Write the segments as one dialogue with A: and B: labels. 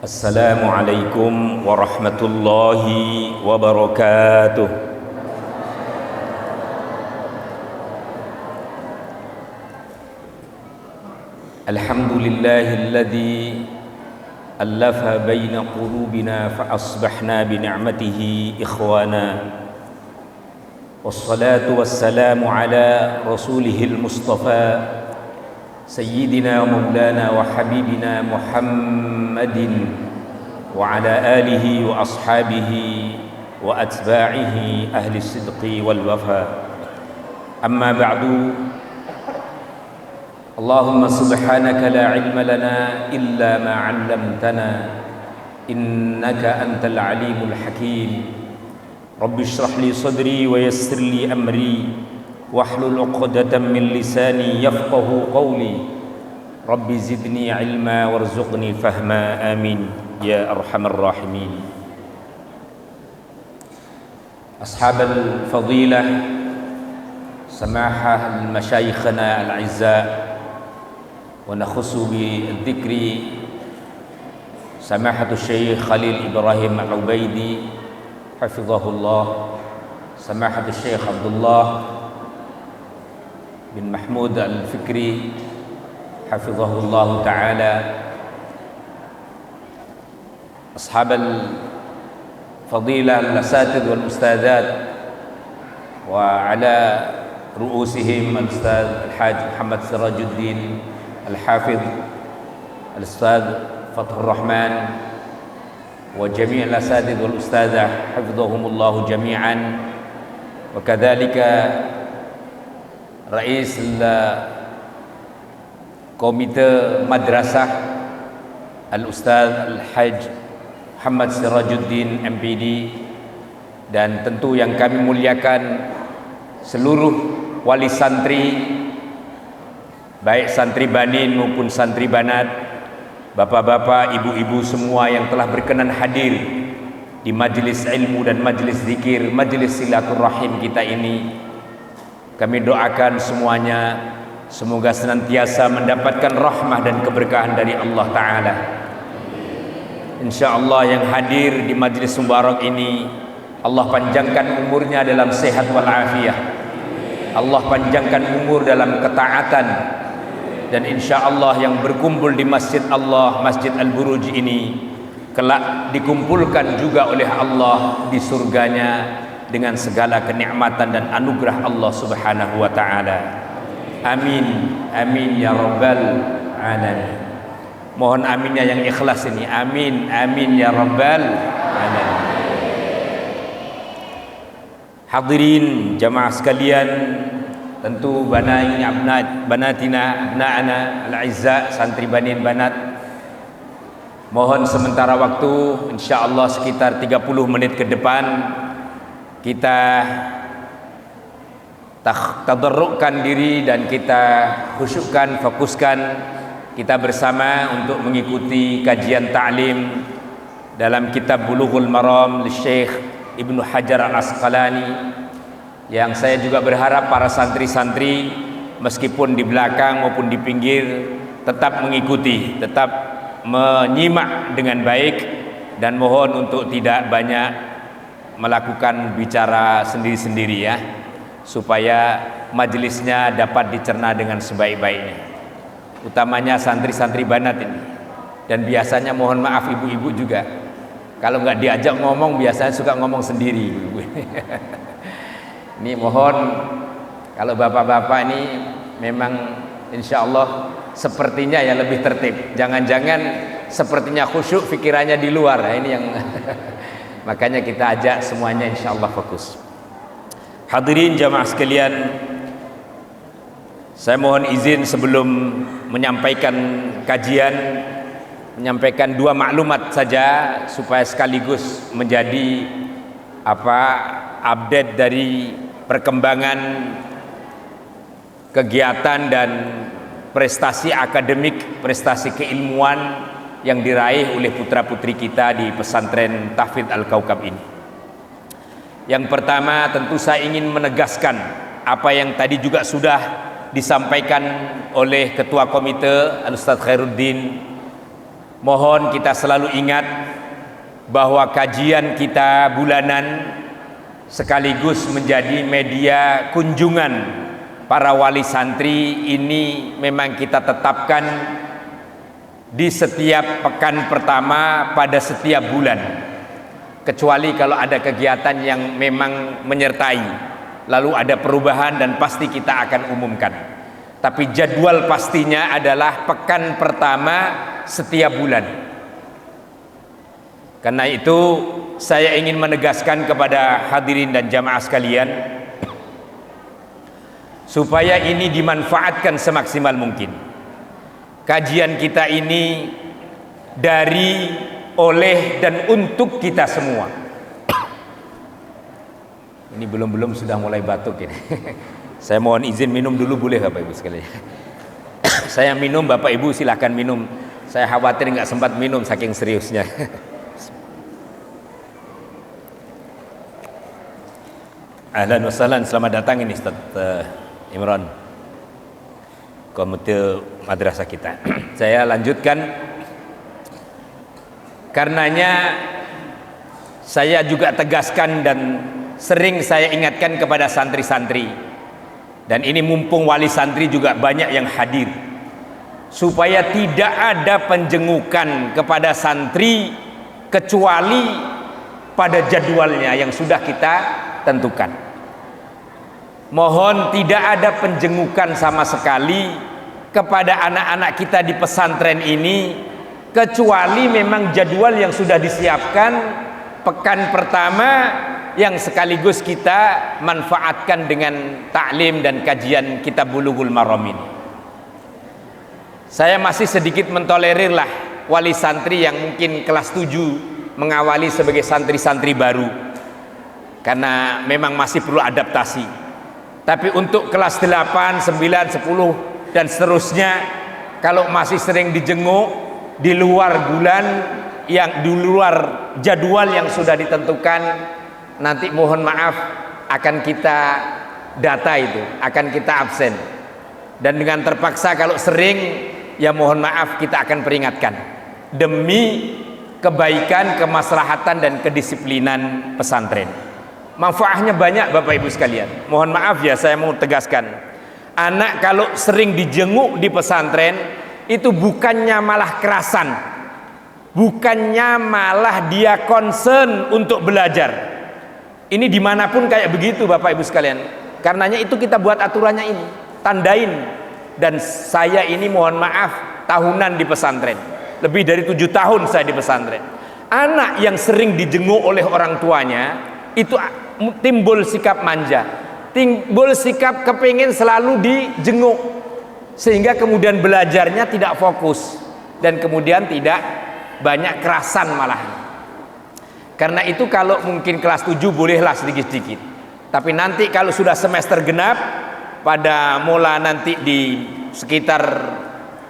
A: Assalamualaikum warahmatullahi wabarakatuh. Alhamdulillahilladzi allafa baina qulubina fa asbahna bi ni'matihi ikhwana. Wassalatu wassalamu ala rasulihil mustafa Sayyidina Maulana wa Habibina Muhammadin wa ala alihi wa ashabihi wa atba'ihi ahli sidqi wal wafa. Amma ba'du. Allahumma subhanaka la ilma lana illa ma 'allamtana innaka antal alimul hakim. Rabbi shrah li sadri wa yassir li amri wahlul 'uqdatam min lisani yafqahu qawli. Rabbi zidni ilma warzuqni fahma. Amin ya arhamar rahimin. Ashabal fadilah, samahah masyayikhana al-'izza, wa nakhussu bi dzikri samahatu Syekh Khalil Ibrahim Al-Ubaidi hafizahullah, samahatu Syekh Abdullah bin Mahmud Al-Fikri hafizahullah ta'ala, ashabal fadilah al-asatid wal ustadzat, wa ala ru'usihim al-ustadz al-haj Muhammad Sirajuddin al-Hafidh, al-ustadz Fathur Rahman, wa jami' al-asatid wal ustadzah hafizahumullah jami'an, wa kadzalika Rais Komite Madrasah Al-Ustadz Al-Haj Muhammad Sirajuddin MPD, dan tentu yang kami muliakan seluruh wali santri, baik santri banin maupun santri banat, bapak-bapak, ibu-ibu semua yang telah berkenan hadir di majelis ilmu dan majelis zikir, majelis silaturahim kita ini. Kami doakan semuanya semoga senantiasa mendapatkan rahmah dan keberkahan dari Allah Ta'ala. InsyaAllah yang hadir di majlis mubarak ini, Allah panjangkan umurnya dalam sehat walafiat, Allah panjangkan umur dalam ketaatan, dan insyaallah yang berkumpul di masjid Allah, Masjid Al-Buruj ini, kelak dikumpulkan juga oleh Allah di surganya dengan segala kenikmatan dan anugerah Allah Subhanahu wa taala. Amin. Amin ya rabbal alamin. Mohon aminnya yang ikhlas ini. Amin. Amin ya rabbal alamin. Hadirin jamaah sekalian, tentu banatina abna'ana al-'izza, santri banin banat, mohon sementara waktu insyaallah sekitar 30 menit ke depan kita tadarrukkan diri dan kita khusyukkan, fokuskan kita bersama untuk mengikuti kajian ta'lim dalam kitab Bulughul Maram li Syekh Ibnu Hajar Al-Asqalani, yang saya juga berharap para santri-santri meskipun di belakang maupun di pinggir tetap mengikuti, tetap menyimak dengan baik, dan mohon untuk tidak banyak melakukan bicara sendiri-sendiri ya, supaya majelisnya dapat dicerna dengan sebaik-baiknya, utamanya santri-santri banat ini. Dan biasanya mohon maaf ibu-ibu juga, kalau nggak diajak ngomong biasanya suka ngomong sendiri. Ini mohon, kalau bapak-bapak ini memang insya Allah sepertinya ya lebih tertib, jangan-jangan sepertinya khusyuk pikirannya di luar. Nah, ini yang makanya kita ajak semuanya insya Allah fokus. Hadirin jamaah sekalian, saya mohon izin sebelum menyampaikan kajian, menyampaikan dua maklumat saja supaya sekaligus menjadi update dari perkembangan kegiatan dan prestasi akademik, prestasi keilmuan yang diraih oleh putra-putri kita di pesantren Tahfidz Al-Kaukab ini. Yang pertama, tentu saya ingin menegaskan apa yang tadi juga sudah disampaikan oleh Ketua Komite Al-Ustadz Khairuddin Mohon kita selalu ingat bahwa kajian kita bulanan sekaligus menjadi media kunjungan para wali santri ini memang kita tetapkan di setiap pekan pertama pada setiap bulan, kecuali kalau ada kegiatan yang memang menyertai, lalu ada perubahan dan pasti kita akan umumkan. Tapi jadwal pastinya adalah pekan pertama setiap bulan. Karena itu saya ingin menegaskan kepada hadirin dan jamaah sekalian supaya ini dimanfaatkan semaksimal mungkin. Kajian kita ini dari, oleh, dan untuk kita semua. Ini belum sudah mulai batuk ini. Saya mohon izin minum dulu, boleh Bapak Ibu sekalian? Saya minum, Bapak Ibu silahkan minum. Saya khawatir nggak sempat minum saking seriusnya. Ahlan wa sahlan, selamat datang ini Ustaz Imran, komite madrasah kita. Saya lanjutkan, karenanya saya juga tegaskan dan sering saya ingatkan kepada santri-santri, dan ini mumpung wali santri juga banyak yang hadir, supaya tidak ada penjengukan kepada santri kecuali pada jadwalnya yang sudah kita tentukan. Mohon tidak ada penjengukan sama sekali kepada anak-anak kita di pesantren ini kecuali memang jadwal yang sudah disiapkan pekan pertama yang sekaligus kita manfaatkan dengan taklim dan kajian kitab Bulughul Maram ini. Saya masih sedikit mentolerir lah wali santri yang mungkin kelas 7 mengawali sebagai santri-santri baru, karena memang masih perlu adaptasi. Tapi untuk kelas 8, 9, 10 dan seterusnya, kalau masih sering dijenguk di luar bulan, yang di luar jadwal yang sudah ditentukan, nanti mohon maaf akan kita data itu, akan kita absen. Dan dengan terpaksa kalau sering, ya mohon maaf kita akan peringatkan demi kebaikan, kemaslahatan dan kedisiplinan pesantren. Manfaatnya banyak Bapak Ibu sekalian. Mohon maaf ya, saya mau tegaskan, anak kalau sering dijenguk di pesantren itu bukannya malah kerasan, bukannya malah dia concern untuk belajar. Ini dimanapun kayak begitu Bapak Ibu sekalian. Karenanya itu kita buat aturannya ini, tandain. Dan saya ini mohon maaf tahunan di pesantren, lebih dari 7 tahun saya di pesantren. Anak yang sering dijenguk oleh orang tuanya itu timbul sikap manja, timbul sikap kepingin selalu dijenguk, sehingga kemudian belajarnya tidak fokus dan kemudian tidak banyak kerasan malah. Karena itu kalau mungkin kelas 7 bolehlah sedikit-sedikit, tapi nanti kalau sudah semester genap, pada mula nanti di sekitar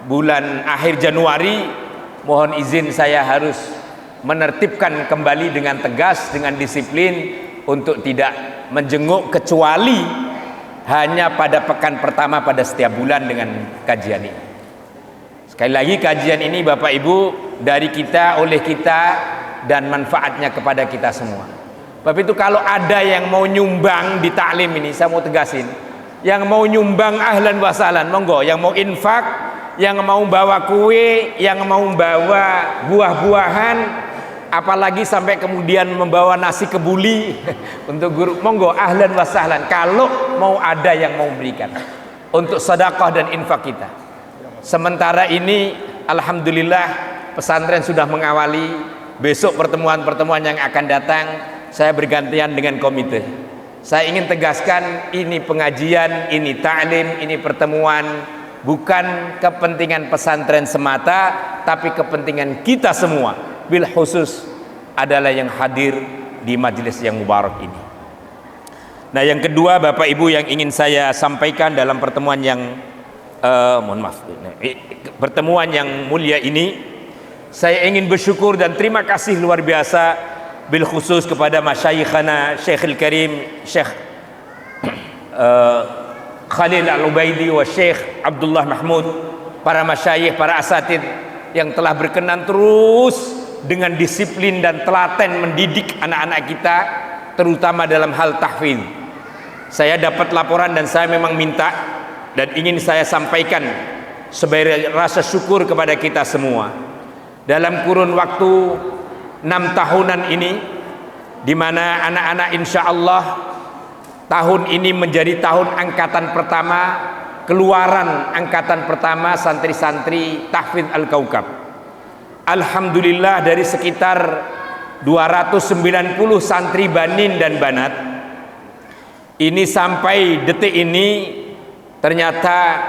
A: bulan akhir Januari, mohon izin saya harus menertibkan kembali dengan tegas, dengan disiplin untuk tidak menjenguk kecuali hanya pada pekan pertama pada setiap bulan dengan kajian ini. Sekali lagi kajian ini Bapak Ibu dari kita, oleh kita, dan manfaatnya kepada kita semua. Bapak itu kalau ada yang mau nyumbang di taklim ini, saya mau tegasin, yang mau nyumbang ahlan wa sahlan, monggo. Yang mau infak, yang mau bawa kue, yang mau bawa buah-buahan, apalagi sampai kemudian membawa nasi kebuli untuk guru, monggo ahlan wa sahlan. Kalau mau ada yang mau berikan untuk sedekah dan infak kita. Sementara ini alhamdulillah pesantren sudah mengawali. Besok pertemuan-pertemuan yang akan datang saya bergantian dengan komite. Saya ingin tegaskan, ini pengajian, ini ta'lim, ini pertemuan, bukan kepentingan pesantren semata, tapi kepentingan kita semua. Bil khusus adalah yang hadir di majelis yang mubarak ini. Nah, yang kedua Bapak Ibu yang ingin saya sampaikan dalam pertemuan yang pertemuan yang mulia ini, saya ingin bersyukur dan terima kasih luar biasa bil khusus kepada masyayikhana Syekhul Karim Syekh Khalil Al-Ubaidi wa Syekh Abdullah Mahmud, para masyayikh, para asatid yang telah berkenan terus dengan disiplin dan telaten mendidik anak-anak kita, terutama dalam hal tahfidz. Saya dapat laporan dan saya memang minta dan ingin saya sampaikan sebagai rasa syukur kepada kita semua. Dalam kurun waktu 6 tahunan ini, di mana anak-anak insya Allah tahun ini menjadi tahun angkatan pertama, keluaran angkatan pertama santri-santri tahfidz Al-Kaukab. Alhamdulillah, dari sekitar 290 santri banin dan banat ini sampai detik ini ternyata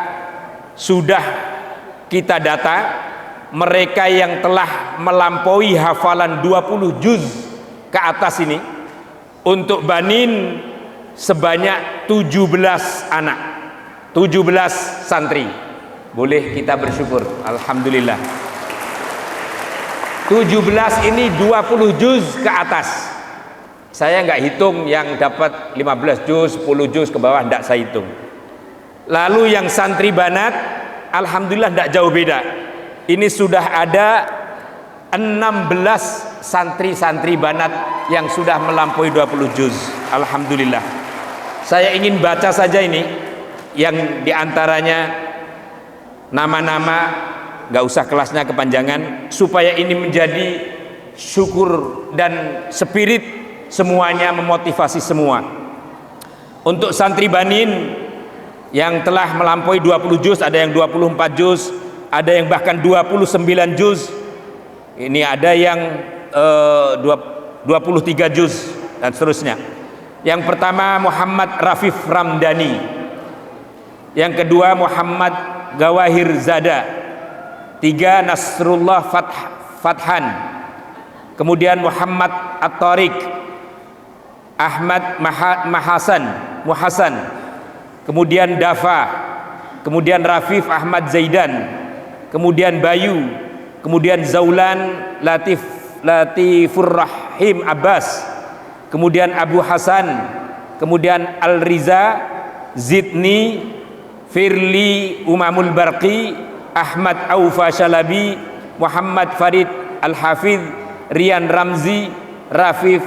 A: sudah kita data mereka yang telah melampaui hafalan 20 juz ke atas ini. Untuk banin sebanyak 17 anak, 17 santri. Boleh kita bersyukur, alhamdulillah. 17 ini 20 juz ke atas. Saya nggak hitung yang dapat 15 juz, 10 juz ke bawah, nggak saya hitung. Lalu yang santri banat, alhamdulillah nggak jauh beda. Ini sudah ada 16 santri-santri banat yang sudah melampaui 20 juz. Alhamdulillah. Saya ingin baca saja ini yang diantaranya nama-nama, nggak usah kelasnya kepanjangan, supaya ini menjadi syukur dan spirit semuanya, memotivasi semua. Untuk santri banin yang telah melampaui 20 juz, ada yang 24 juz, ada yang bahkan 29 juz, ini ada yang 23 juz dan seterusnya. Yang pertama Muhammad Rafif Ramdhani, yang kedua Muhammad Gawahir Zada, 3 Nasrullah Fathan, kemudian Muhammad At-Tariq, Ahmad Muhasan, kemudian Dafa, kemudian Rafif Ahmad Zaidan, kemudian Bayu, kemudian Zaulan Latifur Rahim Abbas, kemudian Abu Hasan, kemudian Al-Riza, Zidni, Firli Umamul Barqi, Ahmad Aufa Shalabi, Muhammad Farid Al-Hafidh, Rian Ramzi, Rafif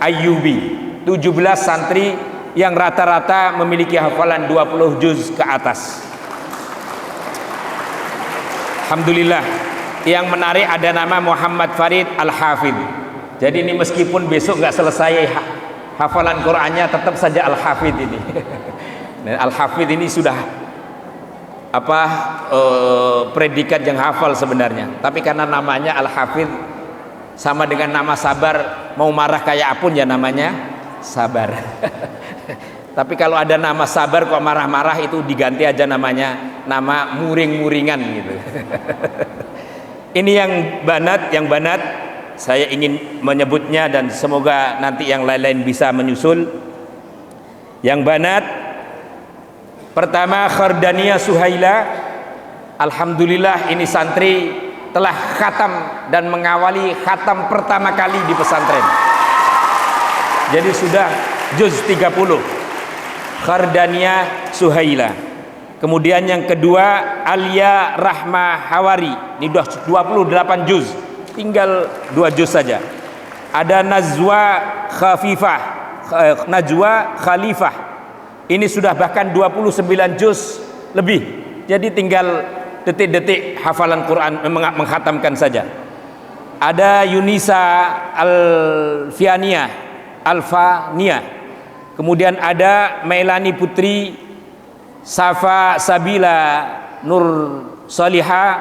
A: Ayyubi. 17 santri yang rata-rata memiliki hafalan 20 juz ke atas. Alhamdulillah. Yang menarik ada nama Muhammad Farid Al-Hafidh. Jadi ini meskipun besok nggak selesai hafalan Qur'annya, tetap saja Al-Hafidh ini. Al-Hafidh ini sudah predikat yang hafal sebenarnya, tapi karena namanya Al-Hafidh sama dengan nama sabar, mau marah kayak apun ya namanya sabar. Tapi kalau ada nama sabar kok marah-marah, itu diganti aja namanya nama muring-muringan gitu. Ini yang banat saya ingin menyebutnya dan semoga nanti yang lain-lain bisa menyusul. Yang banat pertama Khardania Suhaila, alhamdulillah ini santri telah khatam dan mengawali khatam pertama kali di pesantren. Jadi sudah juz 30. Khardania Suhaila. Kemudian yang kedua Alia Rahma Hawari, ini sudah 28 juz, tinggal 2 juz saja. Ada Najwa Khalifah, ini sudah bahkan 29 juz lebih, jadi tinggal detik-detik hafalan Quran, menghatamkan saja. Ada Yunisa Alfania, kemudian ada Melani Putri, Safa Sabila Nur Salihah,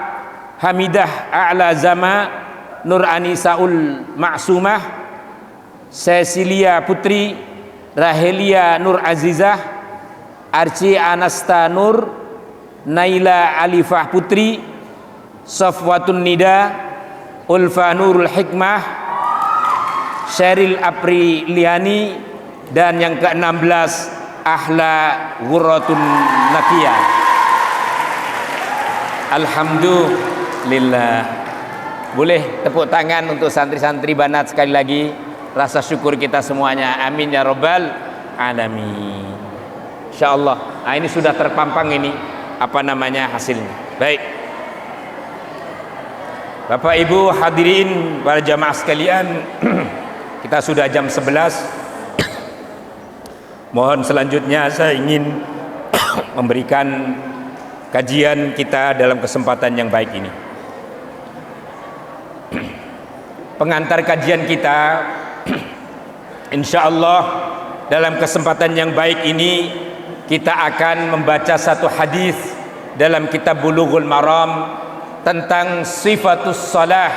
A: Hamidah A'la Zama, Nur Anisaul Ma'sumah, Cecilia Putri, Rahelia Nur Azizah, Arci Anasta Nur, Naila Alifah Putri, Safwatun Nida, Ulfa Nurul Hikmah, Sheryl Apriliani, dan yang ke-16 Ahla Ghurratun Nakiyah. Alhamdulillah. Boleh tepuk tangan untuk santri-santri banat sekali lagi, rasa syukur kita semuanya. Amin ya rabbal alamin. Insyaallah. Nah, ini sudah terpampang ini hasilnya. Baik. Bapak Ibu hadirin para jamaah sekalian, kita sudah jam 11. Mohon selanjutnya saya ingin memberikan kajian kita dalam kesempatan yang baik ini. Pengantar kajian kita, insya Allah dalam kesempatan yang baik ini kita akan membaca satu hadis dalam kitab Bulughul Maram tentang sifatus salah,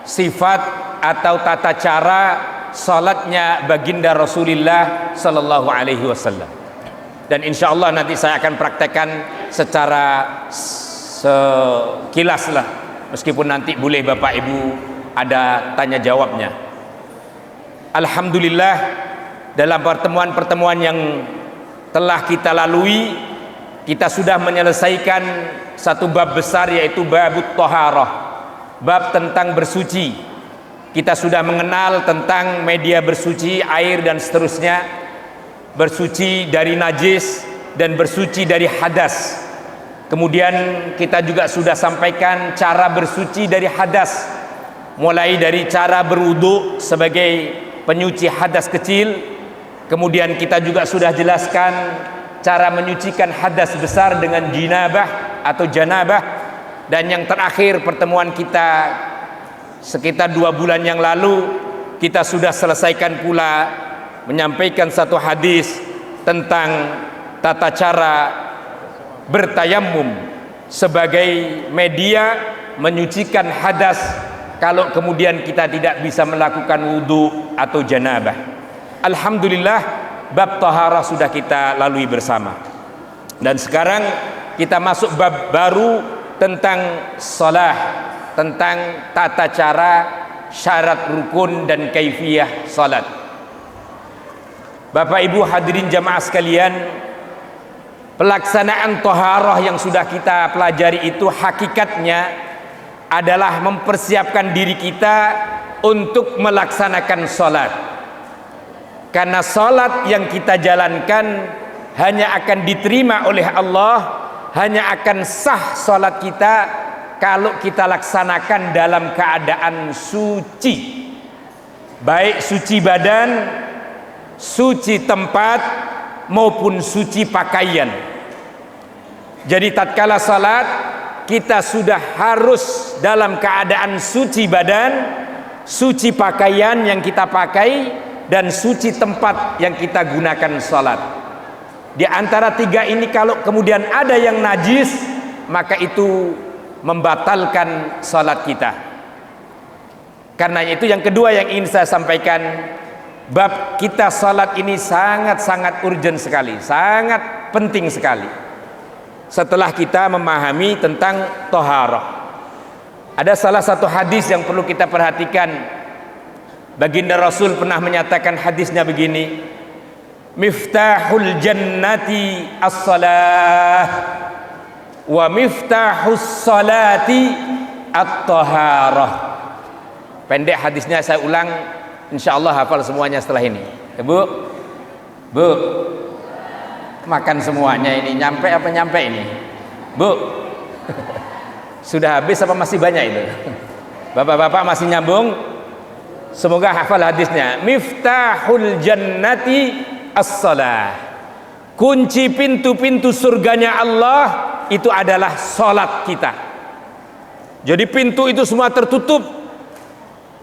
A: sifat atau tata cara salatnya baginda Rasulullah sallallahu alaihi wasallam. Dan insya Allah nanti saya akan praktekkan secara sekilas lah, meskipun nanti boleh Bapak Ibu ada tanya jawabnya. Alhamdulillah, dalam pertemuan-pertemuan yang telah kita lalui, kita sudah menyelesaikan satu bab besar, yaitu babut thaharah, bab tentang bersuci. Kita sudah mengenal tentang media bersuci, air dan seterusnya, bersuci dari najis dan bersuci dari hadas. Kemudian kita juga sudah sampaikan cara bersuci dari hadas, mulai dari cara berwudu sebagai penyuci hadas kecil. Kemudian kita juga sudah jelaskan cara menyucikan hadas besar dengan jinabah atau janabah. Dan yang terakhir pertemuan kita sekitar 2 bulan yang lalu, kita sudah selesaikan pula menyampaikan satu hadis tentang tata cara bertayammum sebagai media menyucikan hadas kalau kemudian kita tidak bisa melakukan wudu atau janabah. Alhamdulillah, bab taharah sudah kita lalui bersama. Dan sekarang kita masuk bab baru tentang salah, tentang tata cara, syarat rukun dan kaifiyah salat. Bapak Ibu hadirin jamaah sekalian, pelaksanaan taharah yang sudah kita pelajari itu hakikatnya adalah mempersiapkan diri kita untuk melaksanakan salat. Karena salat yang kita jalankan hanya akan diterima oleh Allah, hanya akan sah salat kita kalau kita laksanakan dalam keadaan suci, baik suci badan, suci tempat maupun suci pakaian. Jadi tatkala salat kita sudah harus dalam keadaan suci badan, suci pakaian yang kita pakai, dan suci tempat yang kita gunakan salat. Di antara 3 ini kalau kemudian ada yang najis, maka itu membatalkan salat kita. Karena itu yang kedua yang ingin saya sampaikan, bab kita salat ini sangat-sangat urgent sekali, sangat penting sekali. Setelah kita memahami tentang taharah, ada salah satu hadis yang perlu kita perhatikan. Baginda Rasul pernah menyatakan hadisnya begini: miftahul jannati as-salah wa miftahus salati at-taharah. Pendek hadisnya, saya ulang, insyaallah hafal semuanya setelah ini. Bu, makan semuanya ini, nyampe apa nyampe ini? Bu, sudah habis apa masih banyak itu? Bapak-bapak masih nyambung? Semoga hafal hadisnya. Miftahul jannati as-salah. Kunci pintu-pintu surganya Allah itu adalah salat kita. Jadi pintu itu semua tertutup,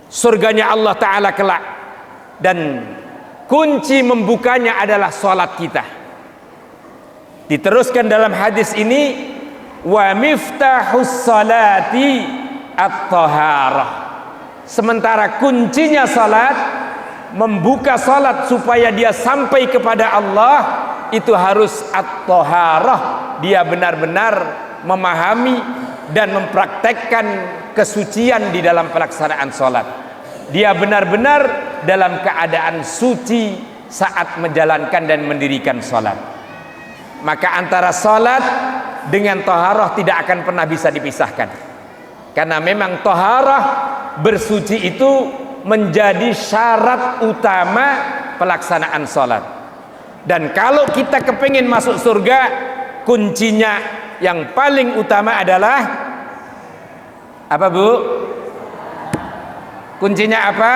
A: surganya Allah Ta'ala kelak, dan kunci membukanya adalah salat kita. Diteruskan dalam hadis ini, wa miftahus salati at-taharah. Sementara kuncinya salat, membuka salat supaya dia sampai kepada Allah, itu harus at-taharah. Dia benar-benar memahami dan mempraktekkan kesucian di dalam pelaksanaan salat. Dia benar-benar dalam keadaan suci saat menjalankan dan mendirikan salat. Maka antara salat dengan taharah tidak akan pernah bisa dipisahkan. Karena memang taharah, bersuci itu menjadi syarat utama pelaksanaan salat. Dan kalau kita kepingin masuk surga, kuncinya yang paling utama adalah apa, Bu? Kuncinya apa?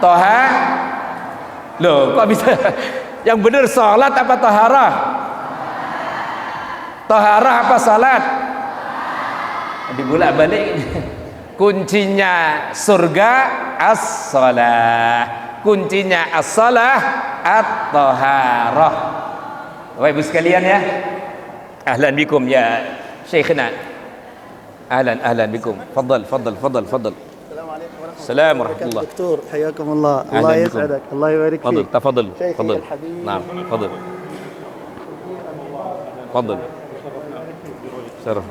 A: Toha. Loh, kok bisa? Yang benar salat apa taharah? Taharah apa salat? Dibulak-balik. Kuncinya surga as-salah. Kuncinya as-salah at-taharah. Bapak Ibu sekalian ya. Ahlan bikum ya Syekhna. Ahlan bikum. Fadal. السلام ورحمة الله.
B: دكتور حياكم الله. الله يسعدك. الله يبارك فيك.
A: تفضل.
B: الحبيب.
A: نعم تفضل. شرف.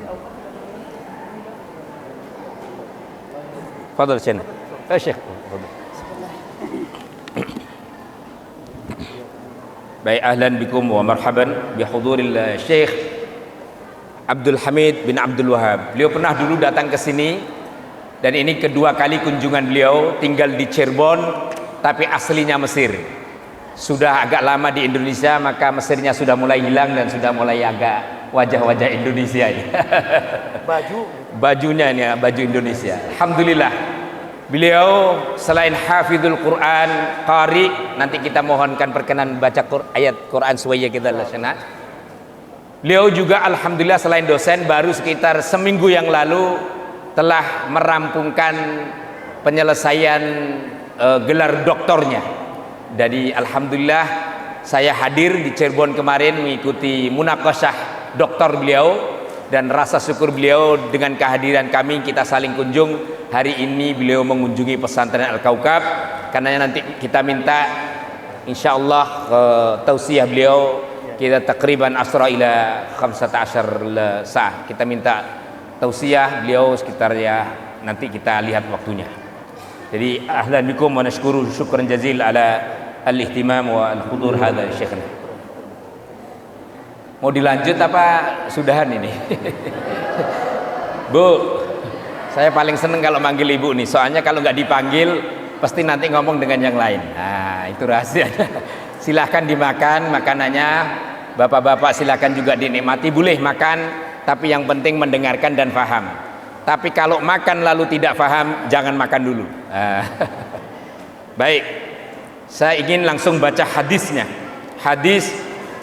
A: تفضل سيدنا. يا شيخ. تفضل. Baik, ahlan bikum wa marhaban bihuduril Syekh Abdul Hamid bin Abdul Wahab. Beliau pernah dulu datang ke sini dan ini kedua kali kunjungan beliau, tinggal di Cirebon tapi aslinya Mesir. Sudah agak lama di Indonesia, maka Mesirnya sudah mulai hilang dan sudah mulai agak wajah-wajah Indonesia ini. Bajunya ini baju Indonesia. Alhamdulillah. Beliau selain hafizul Quran, qari, nanti kita mohonkan perkenan baca ayat Quran suwaya kita laksana. Beliau juga alhamdulillah selain dosen, baru sekitar seminggu yang lalu telah merampungkan penyelesaian gelar doktornya. Jadi alhamdulillah saya hadir di Cirebon kemarin mengikuti munaqasyah doktor beliau, dan rasa syukur beliau dengan kehadiran kami, kita saling kunjung. Hari ini beliau mengunjungi pesantren Al-Kaukab, karena nanti kita minta insyaallah tausiah beliau, kita takriban asra ila 15 sa'ah. Kita minta tausiah beliau sekitar ya, nanti kita lihat waktunya. Jadi ahlan bikum wa nashkuru syukran jazil ala al-ihtimam wa al-hudur hadha syekhna. Mau dilanjut apa sudahan ini? Bu, saya paling seneng kalau manggil ibu nih, soalnya kalau nggak dipanggil pasti nanti ngomong dengan yang lain. Nah, itu rahasianya. Silahkan dimakan makanannya, bapak-bapak silahkan juga dinikmati, boleh makan, tapi yang penting mendengarkan dan faham. Tapi kalau makan lalu tidak faham, jangan makan dulu. Baik, saya ingin langsung baca hadisnya. Hadis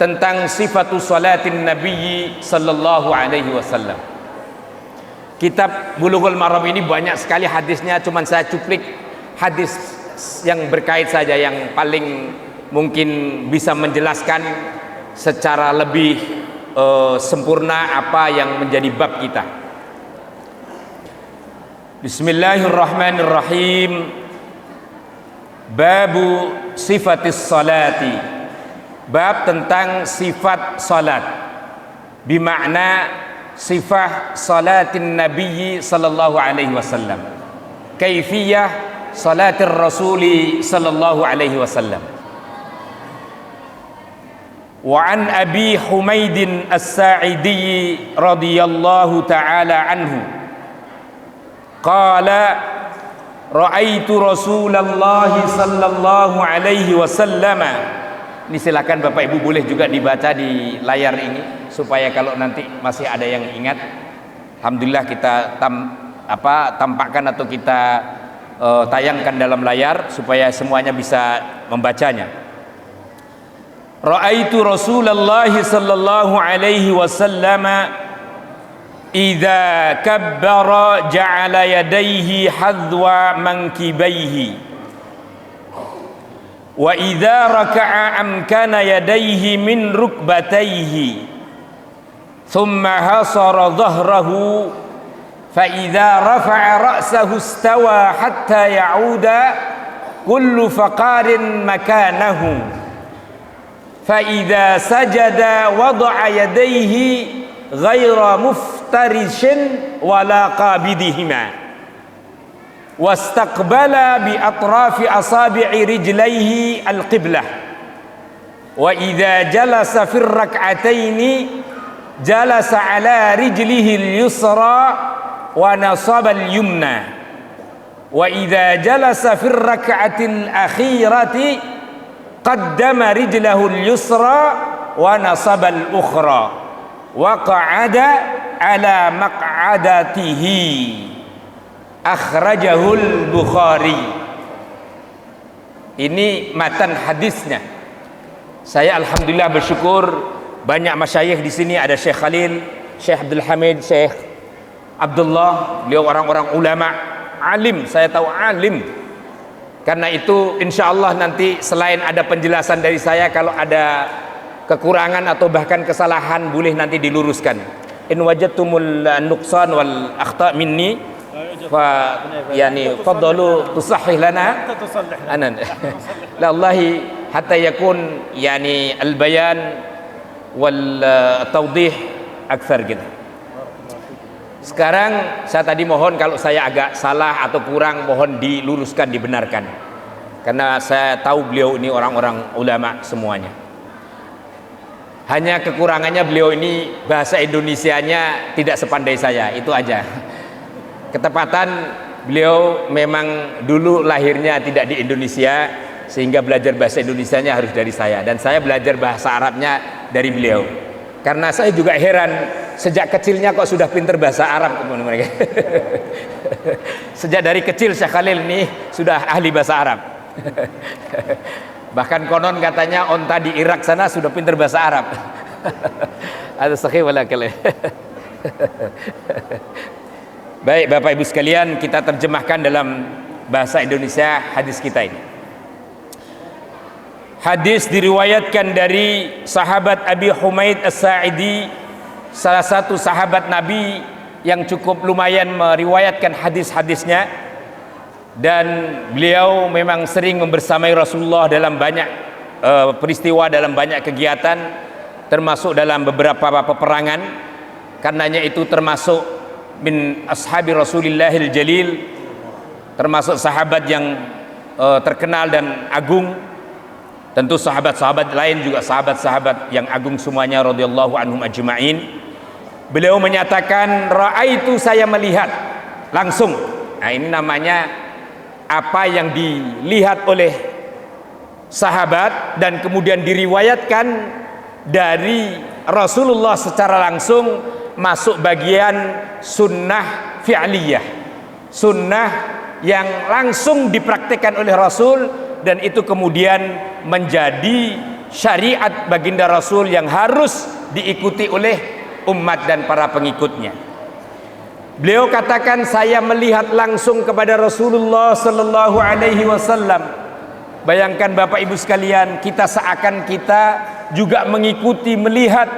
A: tentang sifatus salatin nabiyyi sallallahu alaihi wasallam. Kitab Bulughul Maram ini banyak sekali hadisnya, cuman saya cuplik hadis yang berkait saja, yang paling mungkin bisa menjelaskan secara lebih sempurna apa yang menjadi bab kita. Bismillahirrahmanirrahim. Babu sifatis salati. Bab tentang sifat salat. Bimakna sifah salatin nabiyyi sallallahu alaihi wasallam, kaifiyah salatir rasuli sallallahu alaihi wasallam. Wa an Abi Humaid as-Sa'idi radhiyallahu ta'ala anhu qala ra'aitu Rasulullah sallallahu alaihi wasallam. Ini silakan Bapak Ibu boleh juga dibaca di layar ini supaya kalau nanti masih ada yang ingat. Alhamdulillah kita tampakkan atau kita tayangkan dalam layar supaya semuanya bisa membacanya. Ra'aitu Rasulullah sallallahu alaihi wasallam idza kabbara ja'ala yadayhi hadwa mankibaihi wa idza raka'a amkana yadayhi min rukbatayhi thumma hasara dhahrahu fa idza rafa'a ra'sahu istawa hatta ya'uda kullu faqarin makanahu fa idza sajada wada'a yadayhi ghaira muftarishin wala qabidihima wastaqbala bi atrafi asabi'i rijlaihi al-qiblah wa idza jalasa fi rak'ataini jalasa ala rijlihi al-yusra wa nasaba al-yumna wa idza jalasa fi rak'ati al-akhirati qaddama rijlahu al-yusra wa nasaba al-ukhra wa qa'ada ala maq'adatihi. akhrajahul Bukhari. Ini matan hadisnya. Saya alhamdulillah bersyukur banyak masyayikh di sini, ada Syekh Khalil, Syekh Abdul Hamid, Syekh Abdullah, beliau orang-orang ulama, alim, saya tahu alim. Karena itu insyaallah nanti selain ada penjelasan dari saya, kalau ada kekurangan atau bahkan kesalahan boleh nanti diluruskan. In wajadtumul nuqsan wal akhta minni fa yani fadlu tusahhih lana anan la wallahi hatta yakun yani al bayan wal tawdih akthar gitu. Sekarang saya tadi mohon kalau saya agak salah atau kurang mohon diluruskan, dibenarkan, karena saya tahu beliau ini orang-orang ulama semuanya. Hanya kekurangannya beliau ini bahasa Indonesianya tidak sepandai saya, itu aja. Ketepatan beliau memang dulu lahirnya tidak di Indonesia, sehingga belajar bahasa Indonesianya harus dari saya, dan saya belajar bahasa Arabnya dari beliau. Karena saya juga heran, sejak kecilnya kok sudah pinter bahasa Arab teman-teman. Sejak dari kecil Syekh Khalil ini sudah ahli bahasa Arab. Bahkan konon katanya onta di Irak sana sudah pinter bahasa Arab. Ada sahih wala kalah. Baik Bapak Ibu sekalian, kita terjemahkan dalam bahasa Indonesia hadis kita ini. Hadis diriwayatkan dari sahabat Abi Humaid As-Sa'idi, salah satu sahabat Nabi yang cukup lumayan meriwayatkan hadis-hadisnya, dan beliau memang sering membersamai Rasulullah dalam banyak peristiwa, dalam banyak kegiatan, termasuk dalam beberapa peperangan. Karenanya itu termasuk min ashabi Rasulillahil Jalil, termasuk sahabat yang terkenal dan agung. Tentu sahabat-sahabat lain juga sahabat-sahabat yang agung semuanya radhiyallahu anhum ajma'in. Beliau menyatakan, ra'aitu, saya melihat langsung. Nah, ini namanya apa yang dilihat oleh sahabat dan kemudian diriwayatkan dari Rasulullah secara langsung, masuk bagian sunnah fi'liyah, sunnah yang langsung dipraktikkan oleh Rasul, dan itu kemudian menjadi syariat baginda Rasul yang harus diikuti oleh umat dan para pengikutnya. Beliau katakan, saya melihat langsung kepada Rasulullah sallallahu alaihi wasallam. Bayangkan Bapak Ibu sekalian, kita seakan kita juga mengikuti, melihat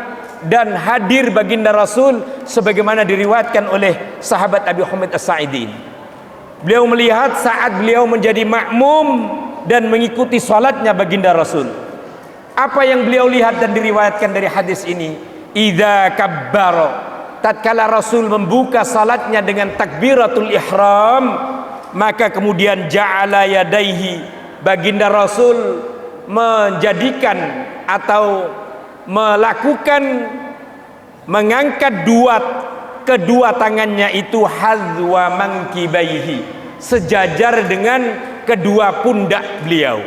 A: dan hadir baginda Rasul sebagaimana diriwayatkan oleh sahabat Abi Humaid As-Sa'idi. Beliau melihat saat beliau menjadi makmum dan mengikuti salatnya baginda Rasul. Apa yang beliau lihat dan diriwayatkan dari hadis ini? Idza kabbara, tatkala Rasul membuka salatnya dengan takbiratul ihram, maka kemudian ja'ala yadaihi, baginda Rasul menjadikan atau melakukan mengangkat kedua tangannya itu hazwa mankibaihi, sejajar dengan kedua pundak beliau.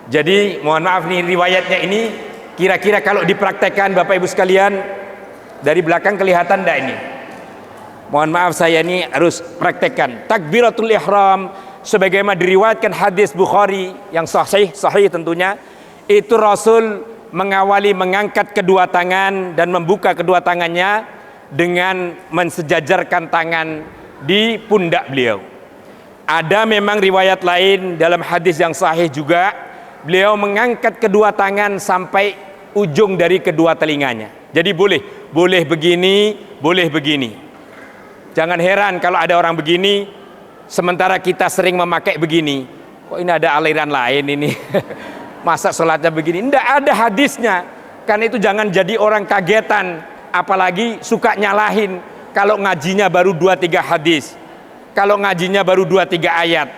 A: Jadi mohon maaf nih, riwayatnya ini kira-kira kalau dipraktekkan Bapak Ibu sekalian, dari belakang kelihatan enggak ini? Mohon maaf, saya ini harus praktekkan takbiratul ihram sebagaimana diriwayatkan hadis Bukhari yang sahih tentunya. Itu Rasul mengawali mengangkat kedua tangan dan membuka kedua tangannya dengan mensejajarkan tangan di pundak beliau. Ada memang riwayat lain dalam hadis yang sahih juga, beliau mengangkat kedua tangan sampai ujung dari kedua telinganya. Jadi boleh begini, boleh begini. Jangan heran kalau ada orang begini, sementara kita sering memakai begini. Kok ini ada aliran lain ini? Masa sholatnya begini? Tidak ada hadisnya. Karena itu jangan jadi orang kagetan, apalagi suka nyalahin kalau ngajinya baru 2-3 hadis. Kalau ngajinya baru 2-3 ayat.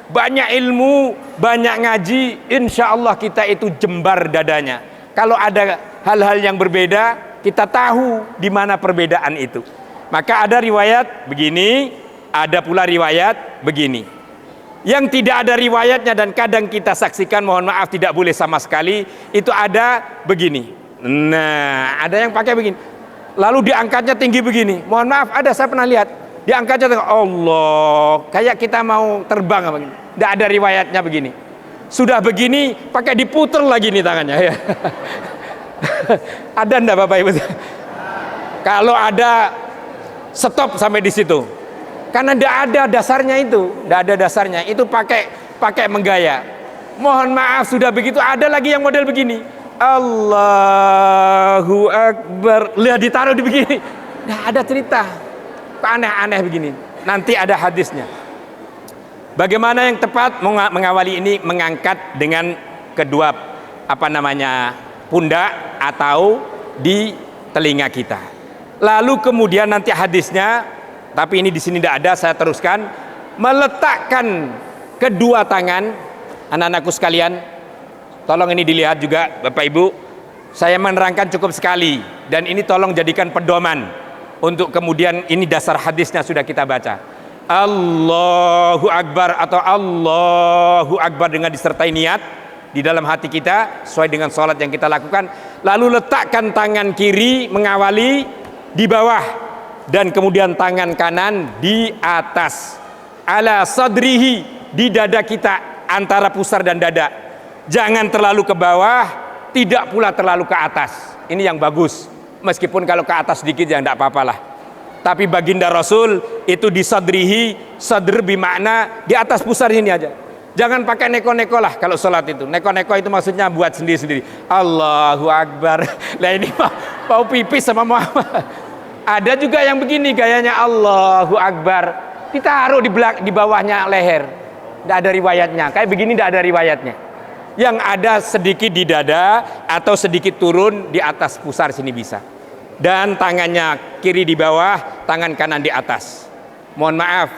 A: Banyak ilmu, banyak ngaji, insya Allah kita itu jembar dadanya. Kalau ada hal-hal yang berbeda, kita tahu di mana perbedaan itu. Maka ada riwayat begini, ada pula riwayat begini. Yang tidak ada riwayatnya dan kadang kita saksikan, mohon maaf tidak boleh sama sekali, itu ada begini. Nah, ada yang pakai begini. Lalu diangkatnya tinggi begini. Mohon maaf, ada, saya pernah lihat. Diangkat jatuh, Allah, kayak kita mau terbang apa begini. Tidak ada riwayatnya begini. Sudah begini pakai diputer lagi nih tangannya ya. Ada enggak Bapak Ibu? Kalau ada, stop sampai di situ. Karena tidak ada dasarnya itu, tidak ada dasarnya. Itu pakai menggaya. Mohon maaf sudah begitu, ada lagi yang model begini. Allahu Akbar. Lihat ditaruh di begini. Tidak ada cerita. Kok aneh-aneh begini. Nanti ada hadisnya. Bagaimana yang tepat mengawali ini? Mengangkat dengan kedua pundak atau di telinga kita. Lalu kemudian nanti hadisnya, tapi ini di sini tidak ada, saya teruskan. Meletakkan kedua tangan, anak-anakku sekalian, tolong ini dilihat juga Bapak Ibu. Saya menerangkan cukup sekali, dan ini tolong jadikan pedoman untuk kemudian ini dasar hadisnya sudah kita baca. Allahu Akbar atau Allahu Akbar dengan disertai niat di dalam hati kita sesuai dengan sholat yang kita lakukan. Lalu letakkan tangan kiri mengawali di bawah dan kemudian tangan kanan di atas, ala sadrihi, di dada kita, antara pusar dan dada. Jangan terlalu ke bawah, tidak pula terlalu ke atas. Ini yang bagus. Meskipun kalau ke atas sedikit ya tidak apa-apalah. Tapi baginda Rasul itu di sadrihi, sadr bermakna di atas pusar ini aja. Jangan pakai neko-neko lah kalau sholat itu. Neko-neko itu maksudnya buat sendiri-sendiri. Allahu Akbar. Lah ini mau pipis sama Muhammad. Ada juga yang begini gayanya, Allahu Akbar, ditaruh di bawahnya leher. Tidak ada riwayatnya. Kayak begini tidak ada riwayatnya. Yang ada sedikit di dada atau sedikit turun di atas pusar sini bisa. Dan tangannya kiri di bawah, tangan kanan di atas. Mohon maaf,